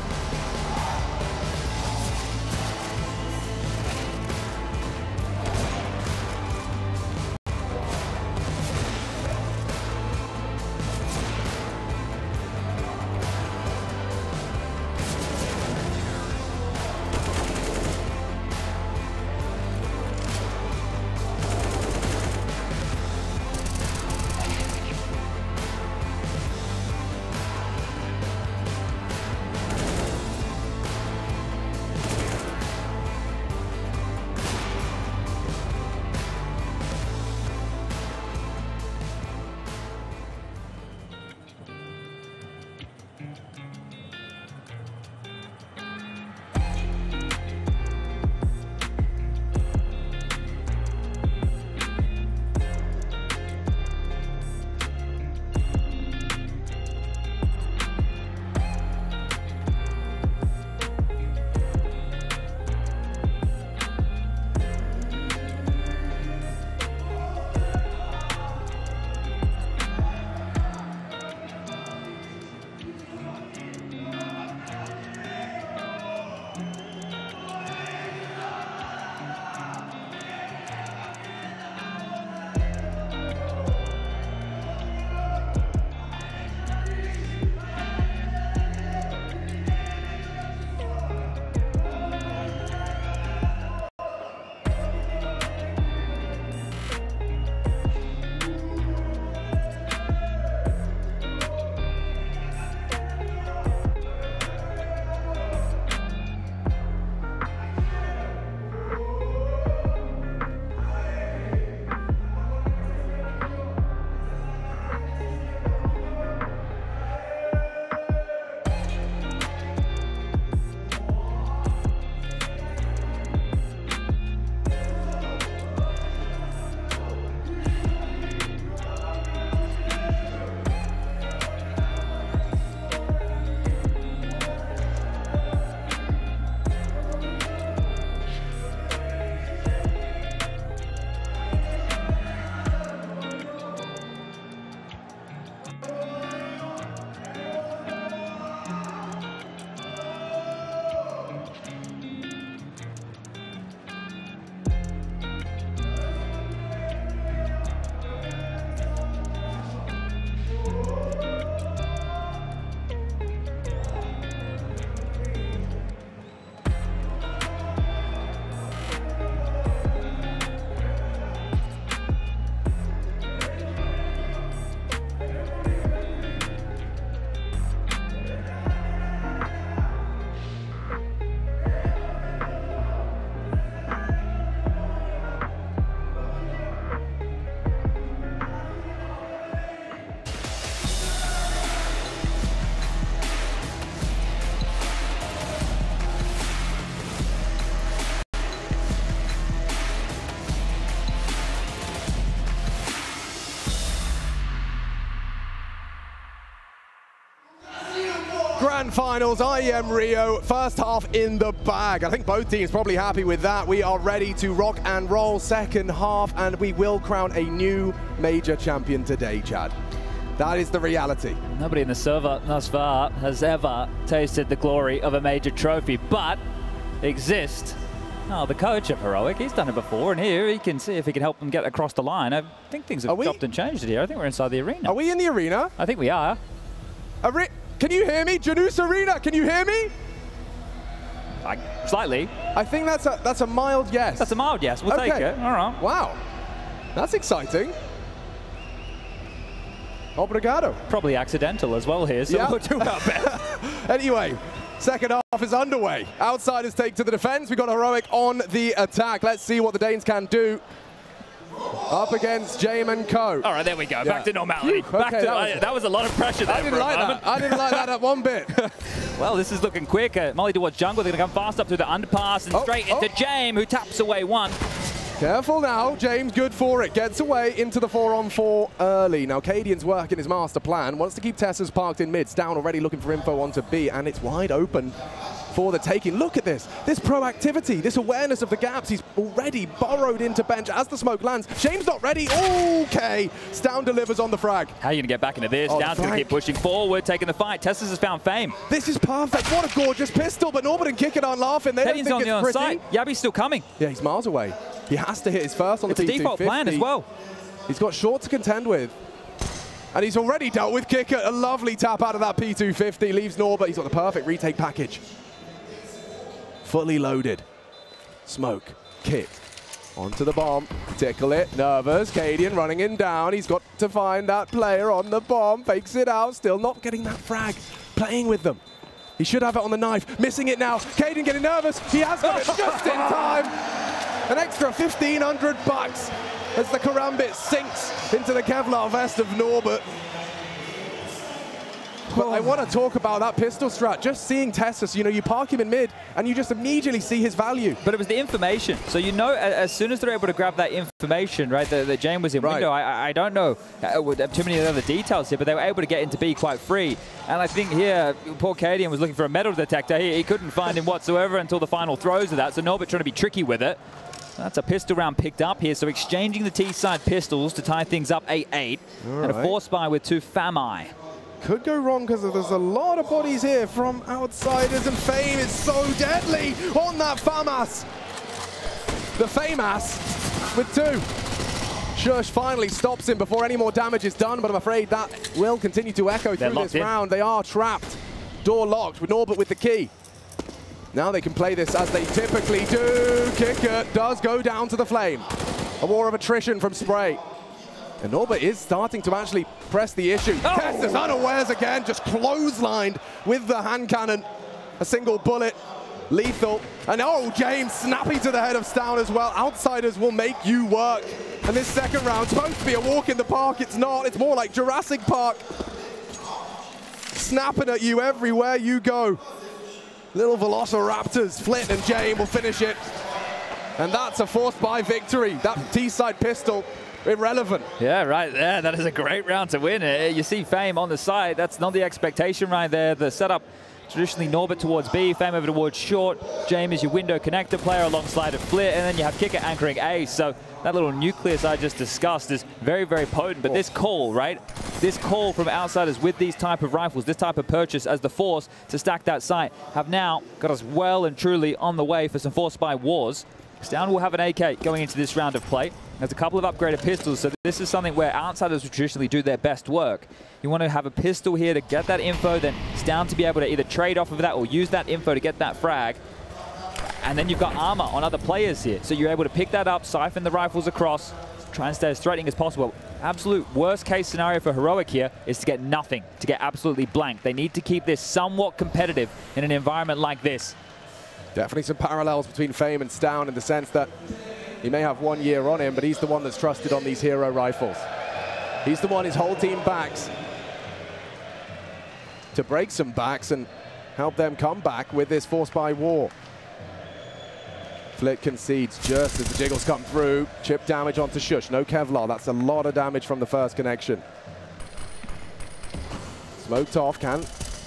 Grand Finals, IEM Rio, first half in the bag. I think both teams probably happy with that. We are ready to rock and roll second half, and we will crown a new major champion today, Chad. That is the reality. Nobody in the server thus far has ever tasted the glory of a major trophy, but exists. Oh, the coach of Heroic, he's done it before, and here he can see if he can help them get across the line. I think things have chopped and changed here. I think we're inside the arena. Are we in the arena? I think we are. Can you hear me? Janus Arena, can you hear me? Slightly. I think that's a mild yes. That's a mild yes. We'll take it. All right. Wow. That's exciting. Obrigado. Probably accidental as well here, so we'll do our best. Anyway, second half is underway. Outsiders take to the defense. We've got Heroic on the attack. Let's see what the Danes can do. Up against Jame and co. All right, there we go. Back to normality. That was a lot of pressure there. I didn't like that. I didn't like that one bit. Well, this is looking quick. Molly towards jungle. They're going to come fast up through the underpass and straight into Jame, who taps away one. Careful now. James good for it. Gets away into the 4-on-4 early. Now, cadiaN's working his master plan. Wants to keep TeSeS parked in mid. stavn already looking for info onto B, and it's wide open for the taking. Look at this. This proactivity, this awareness of the gaps. He's already burrowed into bench as the smoke lands. James not ready. Okay. stavn delivers on the frag. How are you going to get back into this? Down's going to keep pushing forward, taking the fight. TeSeS has found Fame. This is perfect. What a gorgeous pistol, but Norbert and cadiaN aren't laughing. They don't think on it's pretty. Side. Yabi's still coming. Yeah, he's miles away. He has to hit his first on the P250. It's a default plan as well. He's got short to contend with. And he's already dealt with cadiaN. A lovely tap out of that P250. Leaves Norbert. He's got the perfect retake package. Fully loaded. Smoke. Kit. Onto the bomb. Tickle it. Nervous. cadiaN running him down. He's got to find that player on the bomb. Fakes it out. Still not getting that frag. Playing with them. He should have it on the knife. Missing it now. cadiaN getting nervous. He has got it just in time. An extra 1,500 bucks as the Karambit sinks into the Kevlar vest of Norbert. But I want to talk about that pistol strat. Just seeing TeSeS, you know, you park him in mid and you just immediately see his value. But it was the information. So you know, as soon as they're able to grab that information, right, that Jame was in window, I don't know too many other details here, but they were able to get into B quite free. And I think here, poor cadiaN was looking for a metal detector. He couldn't find him whatsoever until the final throws of that. So Norbert trying to be tricky with it. That's a pistol round picked up here, so exchanging the T-side pistols to tie things up 8-8. And a force buy with 2 Fami. Could go wrong because there's a lot of bodies here from outsiders, and Fame is so deadly on that FAMAS. The FAMAS with 2. Shush finally stops him before any more damage is done, but I'm afraid that will continue to echo through this round. They are trapped. Door locked with Norbert with the key. Now they can play this as they typically do. Kicker does go down to the flame. A war of attrition from Spray. And Norbert is starting to actually press the issue. TeSeS unawares again, just clotheslined with the hand cannon. A single bullet, lethal. And James snappy to the head of stavn as well. Outsiders will make you work. And this second round, supposed to be a walk in the park. It's not, it's more like Jurassic Park. Snapping at you everywhere you go. Little Velociraptors, Flit and Jame will finish it. And that's a forced by victory. That T-side pistol, irrelevant. Yeah, right there. That is a great round to win. You see Fame on the side. That's not the expectation right there. The setup, traditionally Norbert towards B, Fame over towards short. Jame is your window connector player alongside of Flit, and then you have Kicker anchoring A. So that little nucleus I just discussed is very, very potent. But this call, right? This call from outsiders with these type of rifles, this type of purchase as the force to stack that site, have now got us well and truly on the way for some force by wars. stavn will have an AK going into this round of play. There's a couple of upgraded pistols, so this is something where outsiders will traditionally do their best work. You want to have a pistol here to get that info, then stavn to be able to either trade off of that or use that info to get that frag. And then you've got armor on other players here, so you're able to pick that up, siphon the rifles across, try and stay as threatening as possible. Absolute worst case scenario for Heroic here is to get nothing, to get absolutely blank. They need to keep this somewhat competitive in an environment like this. Definitely some parallels between Fame and stavn in the sense that he may have 1 year on him, but he's the one that's trusted on these hero rifles. He's the one his whole team backs to break some backs and help them come back with this force by war. Flit concedes just as the jiggles come through. Chip damage onto Shush. No Kevlar. That's a lot of damage from the first connection. Smoked off. Can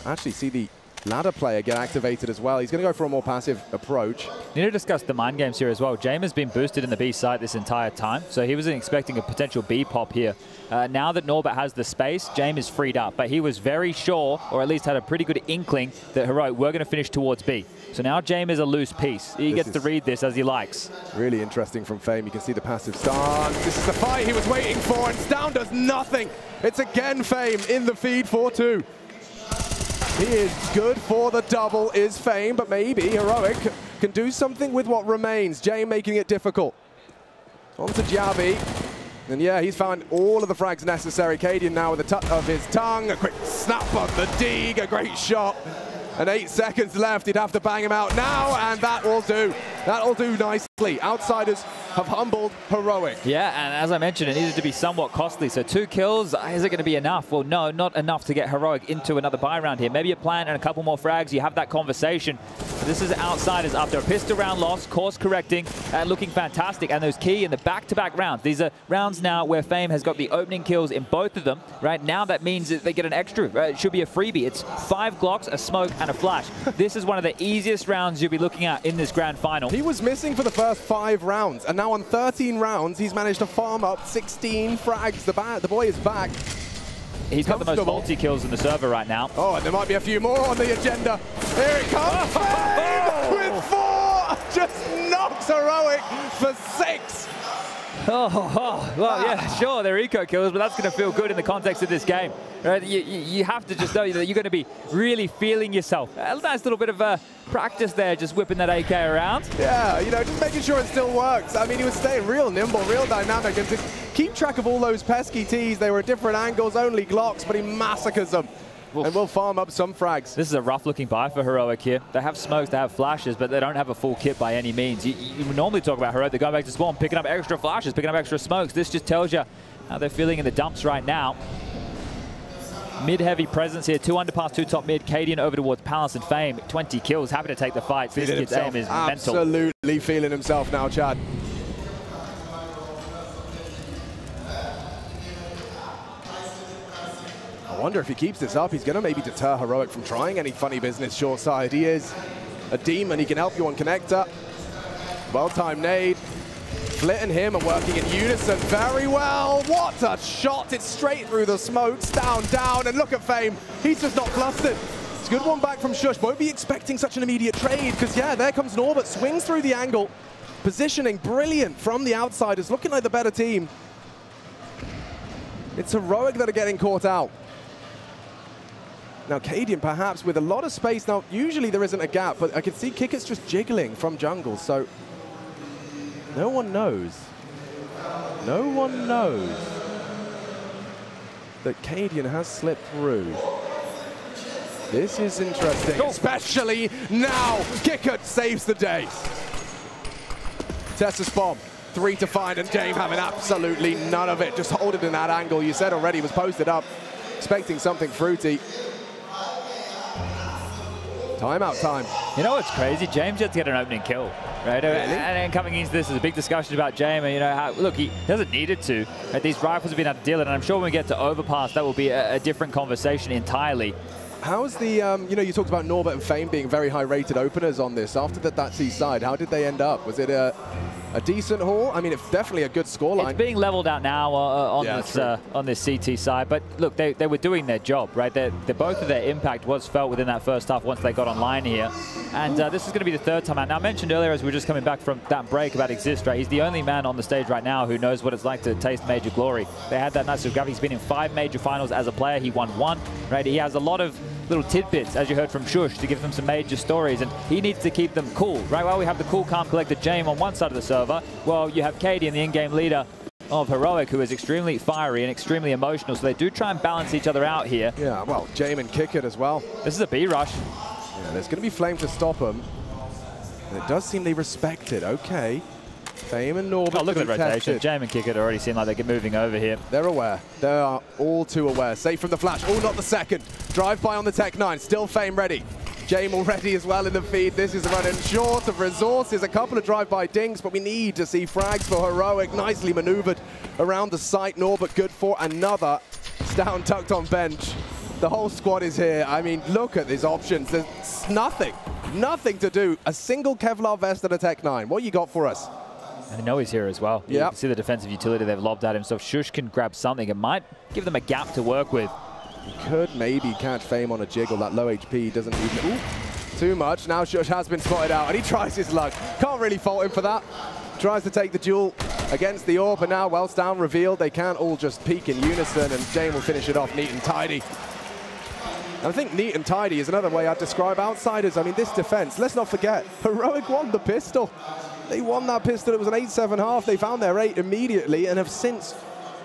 actually see the ladder player get activated as well. He's going to go for a more passive approach. Need to discuss the mind games here as well. Jame has been boosted in the B site this entire time, so he wasn't expecting a potential B pop here. Now that Norbert has the space, Jame is freed up, but he was very sure, or at least had a pretty good inkling, that Heroic were going to finish towards B. So now Jame is a loose piece. He gets to read this as he likes. Really interesting from Fame. You can see the passive stance. This is the fight he was waiting for, and stavn does nothing. It's again Fame in the feed 4-2. He is good for the double, is Fame, but maybe Heroic can do something with what remains. Jame making it difficult. On to Jame. And yeah, he's found all of the frags necessary. cadiaN now with a touch of his tongue. A quick snap of the Deeg, a great shot. And 8 seconds left, he'd have to bang him out now, and that will do. That'll do nicely. Outsiders have humbled Heroic. Yeah, and as I mentioned, it needed to be somewhat costly. So 2 kills, is it going to be enough? Well, no, not enough to get Heroic into another buy round here. Maybe a plant and a couple more frags, you have that conversation. But this is Outsiders after a pistol round loss, course correcting, and looking fantastic. And those key in the back-to-back rounds. These are rounds now where Fame has got the opening kills in both of them. Right now, that means that they get an extra. It should be a freebie. It's 5 Glocks, a smoke, and a flash. This is one of the easiest rounds you'll be looking at in this grand final. He was missing for the first 5 rounds, and now on 13 rounds, he's managed to farm up 16 frags. The boy is back. He's got the most multi-kills in the server right now. Oh, and there might be a few more on the agenda. Here it comes, Fame with 4! Just knocks Heroic for 6. Well, yeah, sure, they're eco kills, but that's going to feel good in the context of this game. Right? You have to just know that you're going to be really feeling yourself. A nice little bit of practice there, just whipping that AK around. Yeah, you know, just making sure it still works. I mean, he was staying real nimble, real dynamic, and to keep track of all those pesky Ts. They were at different angles, only Glocks, but he massacres them. Oof. And we'll farm up some frags. This is a rough-looking buy for Heroic here. They have smokes, they have flashes, but they don't have a full kit by any means. You normally talk about Heroic, they're going back to spawn, picking up extra flashes, picking up extra smokes. This just tells you how they're feeling in the dumps right now. Mid-heavy presence here, 2 underpass, 2 top mid. cadiaN over towards Palace and Fame. 20 kills, happy to take the fight. This kid's aim is mental. Absolutely feeling himself now, Chad. I wonder if he keeps this up, he's going to maybe deter Heroic from trying any funny business short side. He is a demon, he can help you on connector. Well-timed nade. Flit and him are working in unison very well. What a shot, it's straight through the smoke. stavn down, and look at Fame, he's just not flustered. It's a good one back from Shush. Won't be expecting such an immediate trade, because yeah, there comes Norbert, swings through the angle. Positioning brilliant from the Outsiders, looking like the better team. It's Heroic that are getting caught out. Now cadiaN perhaps with a lot of space. Now usually there isn't a gap, but I can see Kikit's just jiggling from jungle, so no one knows. No one knows that cadiaN has slipped through. This is interesting, especially now. Kikit saves the day. TeSeS bomb, 3 to find, and Jame having absolutely none of it. Just hold it in that angle. You said already was posted up, expecting something fruity. Timeout time. You know what's crazy? Jame just get an opening kill, right? Really? And coming into this is a big discussion about Jame. You know, how, look, he hasn't needed to. Right? These rifles have been able to deal it, and I'm sure when we get to Overpass, that will be a different conversation entirely. How's the, you know, you talked about Norbert and Fame being very high-rated openers on this. After that C side, how did they end up? Was it a decent haul? I mean, it's definitely a good scoreline. It's being leveled out now on this CT side, but look, they were doing their job, right? Both of their impact was felt within that first half once they got online here. And this is going to be the 3rd time out. Now, I mentioned earlier as we were just coming back from that break about Exist, right? He's the only man on the stage right now who knows what it's like to taste major glory. They had that nice graphic. He's been in 5 major finals as a player. He won 1, right? He has a lot of little tidbits, as you heard from Shush, to give them some major stories, and he needs to keep them cool, right? While we have the cool, calm, collected Jame on one side of the server, well, you have cadiaN, the in-game leader of Heroic, who is extremely fiery and extremely emotional, so they do try and balance each other out here. Yeah, well, Jame and Kikit as well. This is a B rush. Yeah, there's going to be Flame to stop him, and it does seem they respect it. Okay. Fame and Norbert. Oh, look at the rotation. Jame and Kikit already seem like they're moving over here. They're aware. They are all too aware. Safe from the flash. Oh, not the second. Drive-by on the Tech 9. Still Fame ready. Jame already as well in the feed. This is running short of resources. A couple of drive-by dings, but we need to see frags for Heroic. Nicely maneuvered around the site. Norbert good for another. stavn tucked on bench. The whole squad is here. I mean, look at these options. There's nothing to do. A single Kevlar vest and a Tech 9. What you got for us? And I know he's here as well. Yep. You can see the defensive utility they've lobbed at him. So if Shush can grab something, it might give them a gap to work with. Could maybe catch Fame on a jiggle. That low HP doesn't even... Ooh, too much. Now Shush has been spotted out, and he tries his luck. Can't really fault him for that. Tries to take the duel against the AWP, but now well stavn revealed. They can't all just peak in unison, and Jame will finish it off neat and tidy. And I think neat and tidy is another way I'd describe Outsiders. I mean, this defense, let's not forget, Heroic won the pistol. They won that pistol. It was an 8-7 half. They found their 8 immediately and have since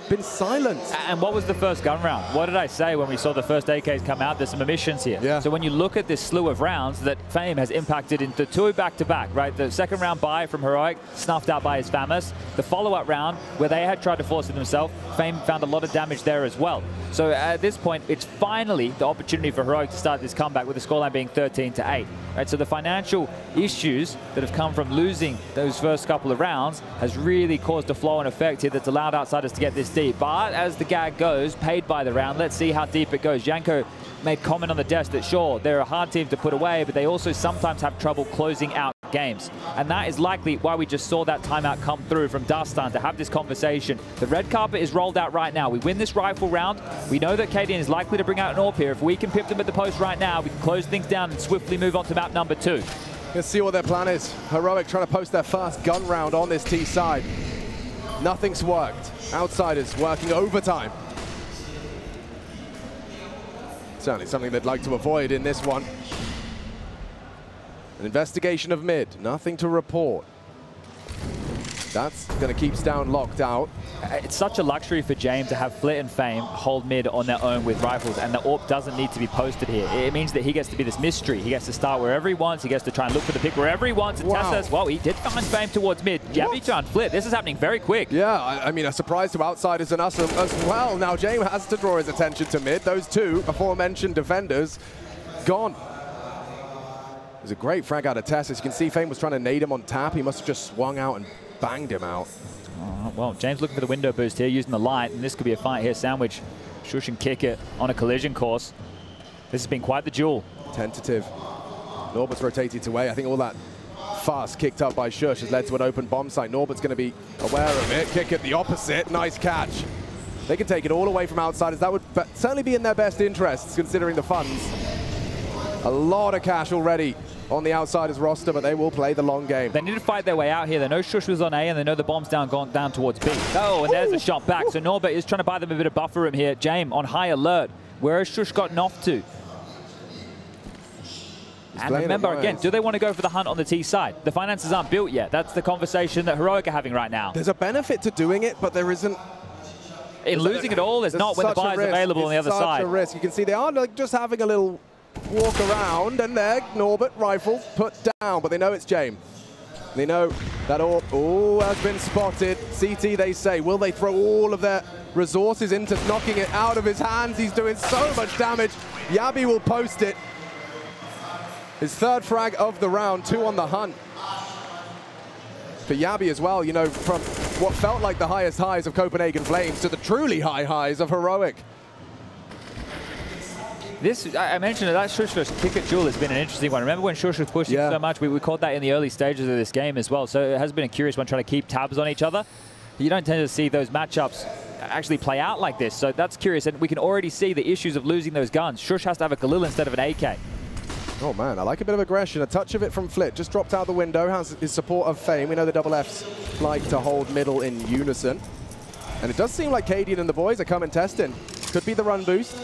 been silenced. And what was the first gun round? What did I say when we saw the first AKs come out? There's some emissions here. Yeah. So when you look at this slew of rounds that Fame has impacted into 2 back-to-back, right? The second round buy from Heroic, snuffed out by his Famous. The follow-up round, where they had tried to force it themselves, Fame found a lot of damage there as well. So at this point, it's finally the opportunity for Heroic to start this comeback with the scoreline being 13-8. Right? So the financial issues that have come from losing those first couple of rounds has really caused a flow and effect here that's allowed Outsiders to get this deep. But as the gag goes, paid by the round, let's see how deep it goes. Janko made comment on the desk that sure, they're a hard team to put away, but they also sometimes have trouble closing out games. And that is likely why we just saw that timeout come through from stavn to have this conversation. The red carpet is rolled out right now. We win this rifle round. We know that cadiaN is likely to bring out an AWP here. If we can pip them at the post right now, we can close things down and swiftly move on to map number 2. Let's see what their plan is. Heroic trying to post their first gun round on this T side. Nothing's worked. Outsiders working overtime. Certainly something they'd like to avoid in this one. An investigation of mid, nothing to report. That's going to keep stavn locked out. It's such a luxury for Jame to have Flit and Fame hold mid on their own with rifles, and the AWP doesn't need to be posted here. It means that he gets to be this mystery. He gets to start wherever he wants. He gets to try and look for the pick wherever he wants. And TeSeS, well, he did find Fame towards mid. Jame found Flit. This is happening very quick. Yeah, I mean, a surprise to Outsiders and us as well. Now Jame has to draw his attention to mid. Those 2 aforementioned defenders gone. It was a great frag out of TeSeS. You can see Fame was trying to nade him on tap. He must have just swung out and banged him out. Well, James looking for the window boost here, using the light, and this could be a fight here. Sandwich, Shush and kick it on a collision course. This has been quite the duel. Tentative. Norbert's rotated away. I think all that fast kicked up by Shush has led to an open bomb site. Norbert's going to be aware of it. Kick it the opposite. Nice catch. They can take it all away from Outsiders. That would certainly be in their best interests, considering the funds. A lot of cash already on the Outsiders roster, but they will play the long game. They need to fight their way out here. They know Shush was on A, and they know the bomb's gone down towards B. Oh, and there's a shot back. So Norbert is trying to buy them a bit of buffer room here. Jame on high alert. Where has Shush gotten off to? And remember, again, do they want to go for the hunt on the T side? The finances aren't built yet. That's the conversation that Heroic are having right now. There's a benefit to doing it, but there isn't. In losing it all, there's not when the buy is available on the other side. It's such a risk. You can see they are like just having a little walk around, and there, Norbert, rifle, put down, but they know it's Jame. They know that all has been spotted. CT, they say, will they throw all of their resources into knocking it out of his hands? He's doing so much damage. Yabi will post it. His 3rd frag of the round, 2 on the hunt. For Yabi as well, you know, from what felt like the highest highs of Copenhagen Flames to the truly high highs of Heroic. This, I mentioned that Shush kick at duel has been an interesting one. Remember when Shush was pushing so much? We caught that in the early stages of this game as well. So it has been a curious one trying to keep tabs on each other. You don't tend to see those matchups actually play out like this. So that's curious. And we can already see the issues of losing those guns. Shush has to have a Khalil instead of an AK. Oh man, I like a bit of aggression. A touch of it from Flit. Just dropped out the window. Has his support of Fame. We know the double Fs like to hold middle in unison. And it does seem like cadiaN and the boys are coming testing. Could be the run boost.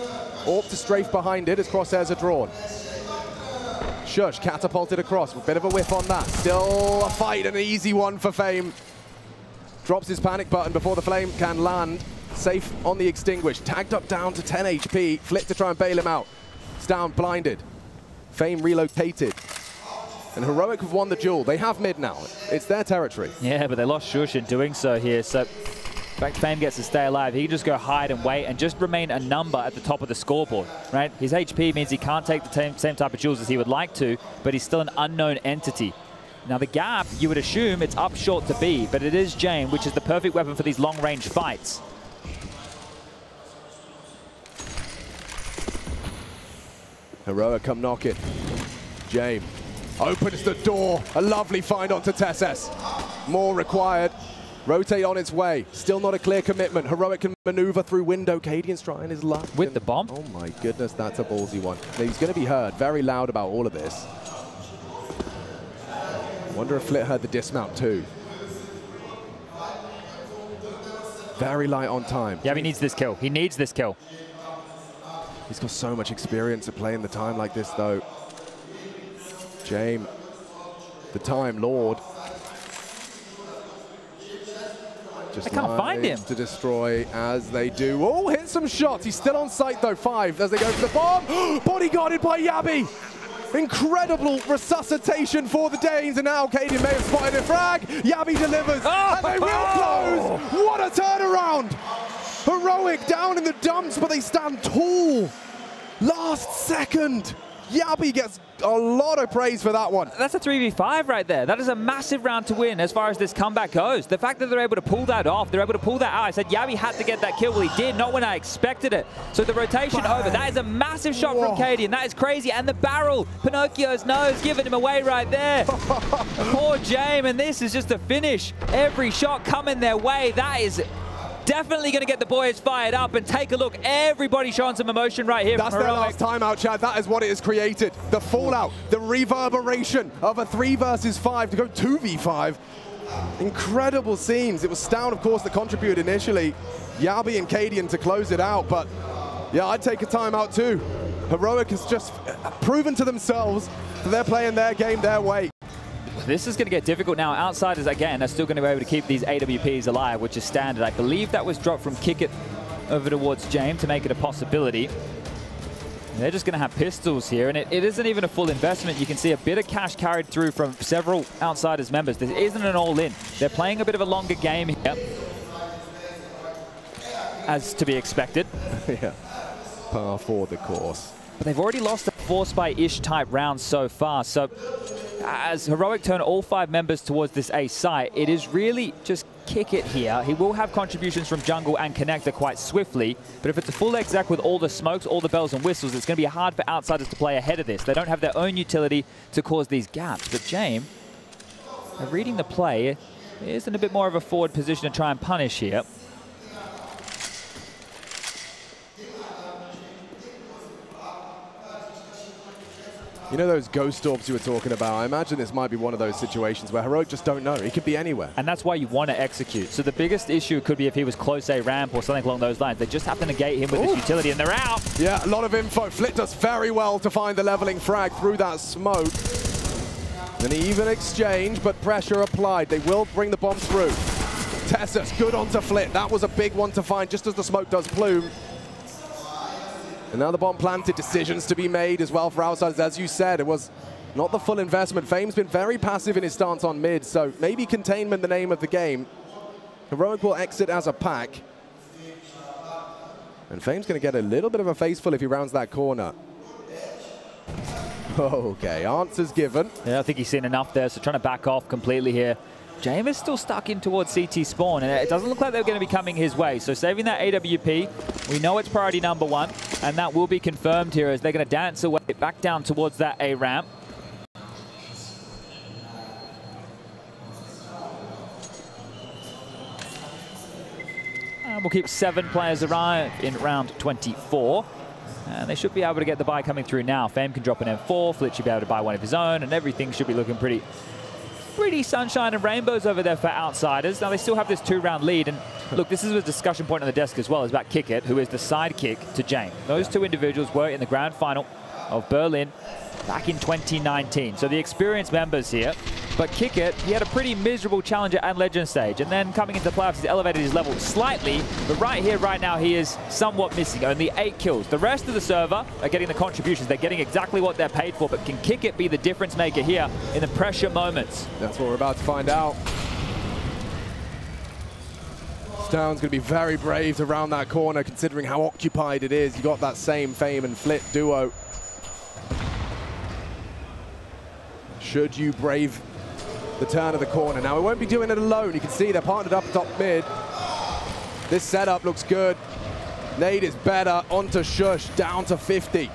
AWP to strafe behind it as crosshairs are drawn. Shush catapulted across. A bit of a whiff on that. Still a fight, an easy one for Fame. Drops his panic button before the flame can land. Safe on the extinguish. Tagged up down to 10 HP. Flit to try and bail him out. stavn blinded. Fame relocated. And Heroic have won the duel. They have mid now. It's their territory. Yeah, but they lost Shush in doing so here. So in fact, Fame gets to stay alive. He can just go hide and wait and just remain a number at the top of the scoreboard, right? His HP means he can't take the same type of duels as he would like to, but he's still an unknown entity. Now the gap, you would assume it's up short to B, but it is Jame, which is the perfect weapon for these long-range fights. Heroic come knocking. Jame opens the door. A lovely find onto TeSeS. More required. Rotate on its way. Still not a clear commitment. Heroic can maneuver through window. cadiaN's trying his luck. With the bomb? Oh my goodness, that's a ballsy one. Now, he's going to be heard very loud about all of this. Wonder if Flit heard the dismount too. Very light on time. Yeah, he needs this kill. He needs this kill. He's got so much experience at playing the time like this though. Jame, the time lord. Just I can't find him. To destroy as they do. Oh, hit some shots. He's still on site though. 5 as they go for the bomb. Bodyguarded by Jame. Incredible resuscitation for the Danes, and now cadiaN may have spotted a frag. Jame delivers, and they will close. What a turnaround! Heroic down in the dumps, but they stand tall. Last second. Jame gets a lot of praise for that one. That's a 3v5 right there. That is a massive round to win as far as this comeback goes. The fact that they're able to pull that off, they're able to pull that out. I said Jame had to get that kill. Well, he did, not when I expected it. So the rotation over, that is a massive shot from cadiaN. That is crazy. And the barrel, Pinocchio's nose, giving him away right there. Poor Jame, and this is just a finish. Every shot coming their way. That is definitely going to get the boys fired up, and take a look. Everybody showing some emotion right here. That's their last timeout, Chad. That is what it has created. The fallout, the reverberation of a 3 versus 5 to go 2v5. Incredible scenes. It was stavn, of course, that contributed initially. Jame and cadiaN to close it out, but yeah, I'd take a timeout too. Heroic has just proven to themselves that they're playing their game their way. This is going to get difficult now. Outsiders, again, are still going to be able to keep these AWPs alive, which is standard. I believe that was dropped from Kick It over towards Jame to make it a possibility. They're just going to have pistols here, and it isn't even a full investment. You can see a bit of cash carried through from several Outsiders members. This isn't an all-in. They're playing a bit of a longer game here, as to be expected. Yeah, par for the course. But they've already lost a 4-spy-ish type round so far, so as Heroic turn all 5 members towards this A site, it is really just Kick It here. He will have contributions from jungle and connector quite swiftly, but if it's a full exec with all the smokes, all the bells and whistles, it's going to be hard for Outsiders to play ahead of this. They don't have their own utility to cause these gaps. But Jame, reading the play, is in a bit more of a forward position to try and punish here. You know those ghost orbs you were talking about? I imagine this might be one of those situations where Heroic just don't know. He could be anywhere. And that's why you want to execute. So the biggest issue could be if he was close A ramp or something along those lines. They just have to negate him with his utility, and they're out. Yeah, a lot of info. Flit does very well to find the leveling frag through that smoke. An even exchange, but pressure applied. They will bring the bomb through. TeSeS, good onto Flit. That was a big one to find just as the smoke does plume. And now the bomb planted, decisions to be made as well for Outsiders. As you said, it was not the full investment. Fame's been very passive in his stance on mid, so maybe containment the name of the game. Heroic will exit as a pack. And Fame's going to get a little bit of a faceful if he rounds that corner. Okay, answers given. Yeah, I think he's seen enough there, so trying to back off completely here. Jame is still stuck in towards CT spawn, and it doesn't look like they're going to be coming his way. So saving that AWP, we know it's priority number 1, and that will be confirmed here as they're going to dance away back down towards that A ramp. And we'll keep 7 players alive in round 24. And they should be able to get the buy coming through now. Fame can drop an M4, Flit should be able to buy one of his own, and everything should be looking pretty sunshine and rainbows over there for Outsiders. Now they still have this 2-round lead, and look, this is a discussion point on the desk as well, is about Kick It, who is the sidekick to Jame. Those 2 individuals were in the grand final of Berlin back in 2019. So the experienced members here. But Kick It, he had a pretty miserable challenger and legend stage, and then coming into the playoffs, he's elevated his level slightly, but right here, right now, he is somewhat missing. Only 8 kills. The rest of the server are getting the contributions. They're getting exactly what they're paid for, but can Kick It be the difference maker here in the pressure moments? That's what we're about to find out. stavn's going to be very brave to round that corner, considering how occupied it is. You got that same Fame and Flit duo. Should you brave the turn of the corner? Now, it won't be doing it alone. You can see they're partnered up top mid. This setup looks good. Nade is better. Onto Shush, down to 50.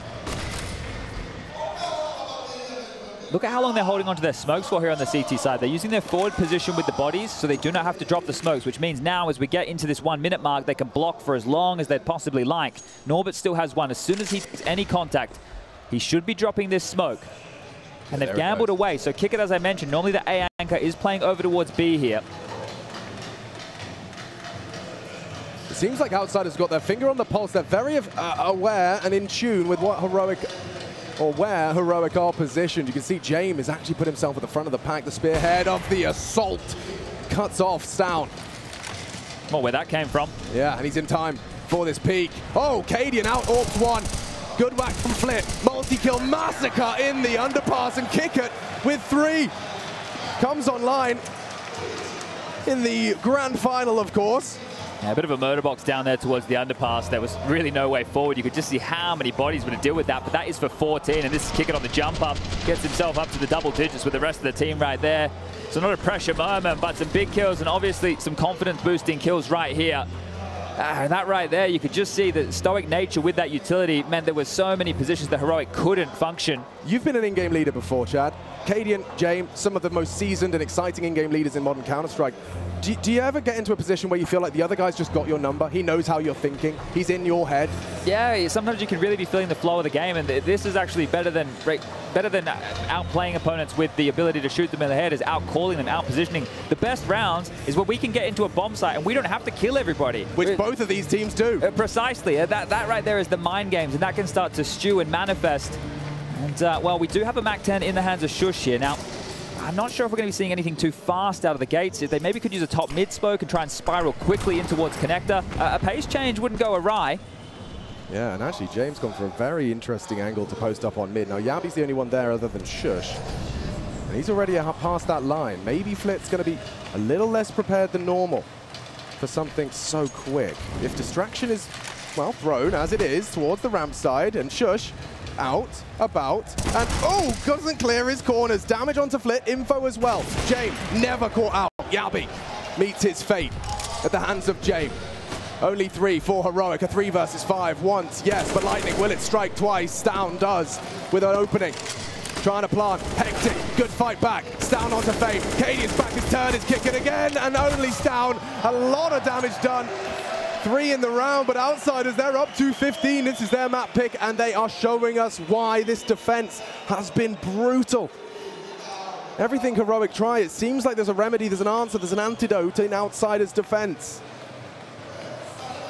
Look at how long they're holding onto their smokes for here on the CT side. They're using their forward position with the bodies, so they do not have to drop the smokes, which means now as we get into this 1 minute mark, they can block for as long as they'd possibly like. Norbert still has one. As soon as he makes any contact, he should be dropping this smoke. And they've gambled away, so kick it, as I mentioned. Normally the A anchor is playing over towards B here. It seems like Outsiders got their finger on the pulse. They're very aware and in tune with what Heroic, or where Heroic are positioned. You can see Jame has actually put himself at the front of the pack. The spearhead of the assault cuts off stavn. Well, where that came from. Yeah, and he's in time for this peak. Oh, cadiaN out-orcs one. Good whack from Flit. Multi-kill massacre in the underpass, and kick it with 3. Comes online in the grand final, of course. Yeah, a bit of a murder box down there towards the underpass. There was really no way forward. You could just see how many bodies would deal with that, but that is for 14, and this is kicking on the jump up. Gets himself up to the double digits with the rest of the team right there. So not a pressure moment, but some big kills and obviously some confidence-boosting kills right here. That right there, you could just see the stoic nature with that utility meant there were so many positions that Heroic couldn't function. You've been an in-game leader before, Chad. cadiaN, Jame, some of the most seasoned and exciting in-game leaders in modern Counter-Strike. Do you ever get into a position where you feel like the other guy's just got your number? He knows how you're thinking. He's in your head. Yeah, sometimes you can really be feeling the flow of the game, and this is actually better than outplaying opponents with the ability to shoot them in the head, is out-calling them, out-positioning. The best rounds is where we can get into a bomb site and we don't have to kill everybody. Which both of these teams do. Precisely. That right there is the mind games, and that can start to stew and manifest. And, well, we do have a MAC-10 in the hands of Sjuush here. Now, I'm not sure if we're going to be seeing anything too fast out of the gates. If they maybe could use a top mid smoke and try and spiral quickly in towards connector. A pace change wouldn't go awry. Yeah, and actually Jame's gone for a very interesting angle to post up on mid. Now Yabi's the only one there other than Sjuush. And he's already past that line. Maybe Flit's going to be a little less prepared than normal for something so quick. If distraction is, well, thrown as it is towards the ramp side, and Sjuush out, about, and oh, doesn't clear his corners. Damage onto Flit, info as well. Jame never caught out. Yabi meets his fate at the hands of Jame. Only 3 for Heroic, a 3 versus 5 once, yes, but Lightning, will it strike twice? stavn does with an opening. Trying to plant, hectic, good fight back. stavn onto Fame, cadiaN's back, his turn is kicking again, and only stavn. A lot of damage done. 3 in the round, but Outsiders, they're up to 15. This is their map pick, and they are showing us why this defense has been brutal. Everything Heroic try, it seems like there's a remedy, there's an answer, there's an antidote in Outsiders' defense.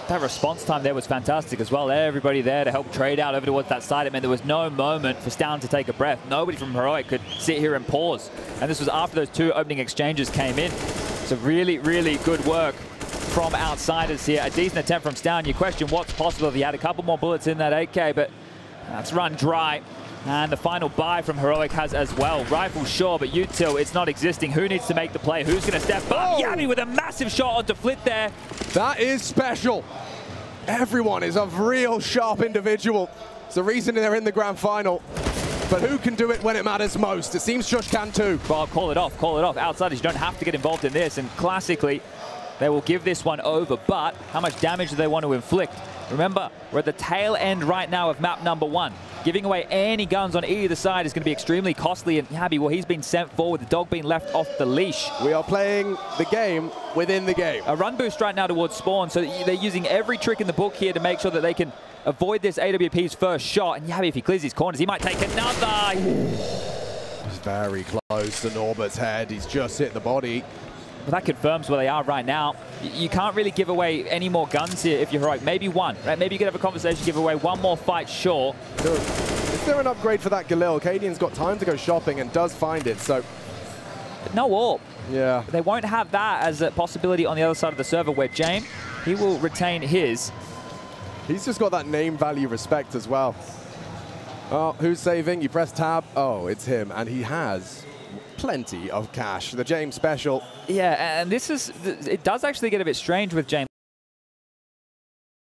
That response time there was fantastic as well. Everybody there to help trade out over towards that side. It meant there was no moment for stavn to take a breath. Nobody from Heroic could sit here and pause. And this was after those 2 opening exchanges came in. So really, really good work from Outsiders here. A decent attempt from stavn. You question what's possible if he had a couple more bullets in that 8K, but that's run dry. And the final buy from Heroic has as well. Rifle sure, but util, it's not existing. Who needs to make the play? Who's going to step up? Yami with a massive shot onto Flit there. That is special. Everyone is a real sharp individual. It's the reason they're in the grand final. But who can do it when it matters most? It seems Sjuush can too. Well, call it off, call it off. Outsiders, you don't have to get involved in this. And classically, they will give this one over. But how much damage do they want to inflict? Remember, we're at the tail end right now of map number 1. Giving away any guns on either side is going to be extremely costly. And Yabi, well, he's been sent forward. The dog being left off the leash. We are playing the game within the game. A run boost right now towards spawn. So they're using every trick in the book here to make sure that they can avoid this AWP's first shot. And Yabi, if he clears his corners, he might take another. He's very close to Norbert's head. He's just hit the body. Well, that confirms where they are right now. You can't really give away any more guns here if you're Heroic. Maybe one, right? Maybe you could have a conversation, give away one more fight, sure. Is there an upgrade for that Galil? cadiaN's got time to go shopping and does find it, so... But no AWP. Yeah. They won't have that as a possibility on the other side of the server where Jame, he will retain his. He's just got that name value respect as well. Oh, who's saving? You press tab. Oh, it's him, and he has plenty of cash. The Jame special. Yeah, and this is, it does actually get a bit strange with Jame.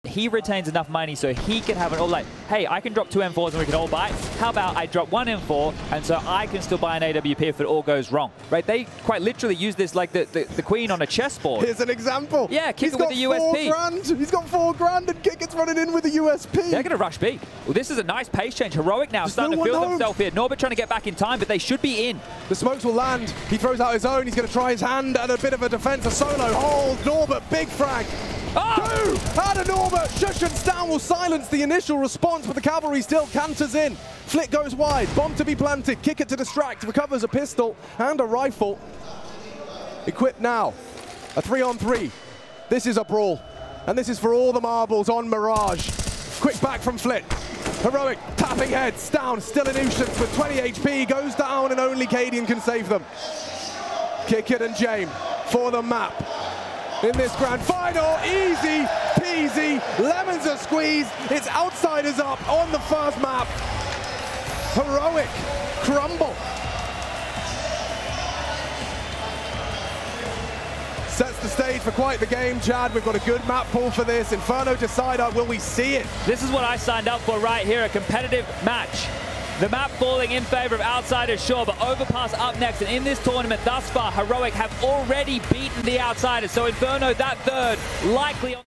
He he retains enough money so he can have it all. Like, hey, I can drop 2 M4s and we can all buy. How about I drop 1 M4 and so I can still buy an AWP if it all goes wrong, right? They quite literally use this like the queen on a chessboard. Here's an example. Yeah, Kick it with the USP. He's got 4 grand and Kick it's running in with the USP. They're going to rush B. Well, this is a nice pace change. Heroic now starting to feel themselves here. Norbert trying to get back in time, but they should be in. The smokes will land. He throws out his own. He's going to try his hand at a bit of a defense. A solo hold. Norbert, big frag. Oh! 2 out of Norbert. Sjuush and stavn will silence the initial response, but the cavalry still canters in. Flick goes wide. Bomb to be planted. Kick it to distract. Recovers a pistol and a rifle. Equipped now. A 3-on-3. This is a brawl. And this is for all the marbles on Mirage. Quick back from Flick. Heroic tapping head. stavn still in nuisance with 20 HP. Goes down and only cadiaN can save them. Kick it and Jame for the map. In this grand final, easy peasy, lemons are squeezed. It's outsiders up on the first map. Heroic crumble. Sets the stage for quite the game, Chad. We've got a good map pool for this. Inferno decider, will we see it? This is what I signed up for right here, a competitive match. The map falling in favor of Outsiders, sure, but Overpass up next. And in this tournament thus far, Heroic have already beaten the Outsiders. So Inferno, that third, likely on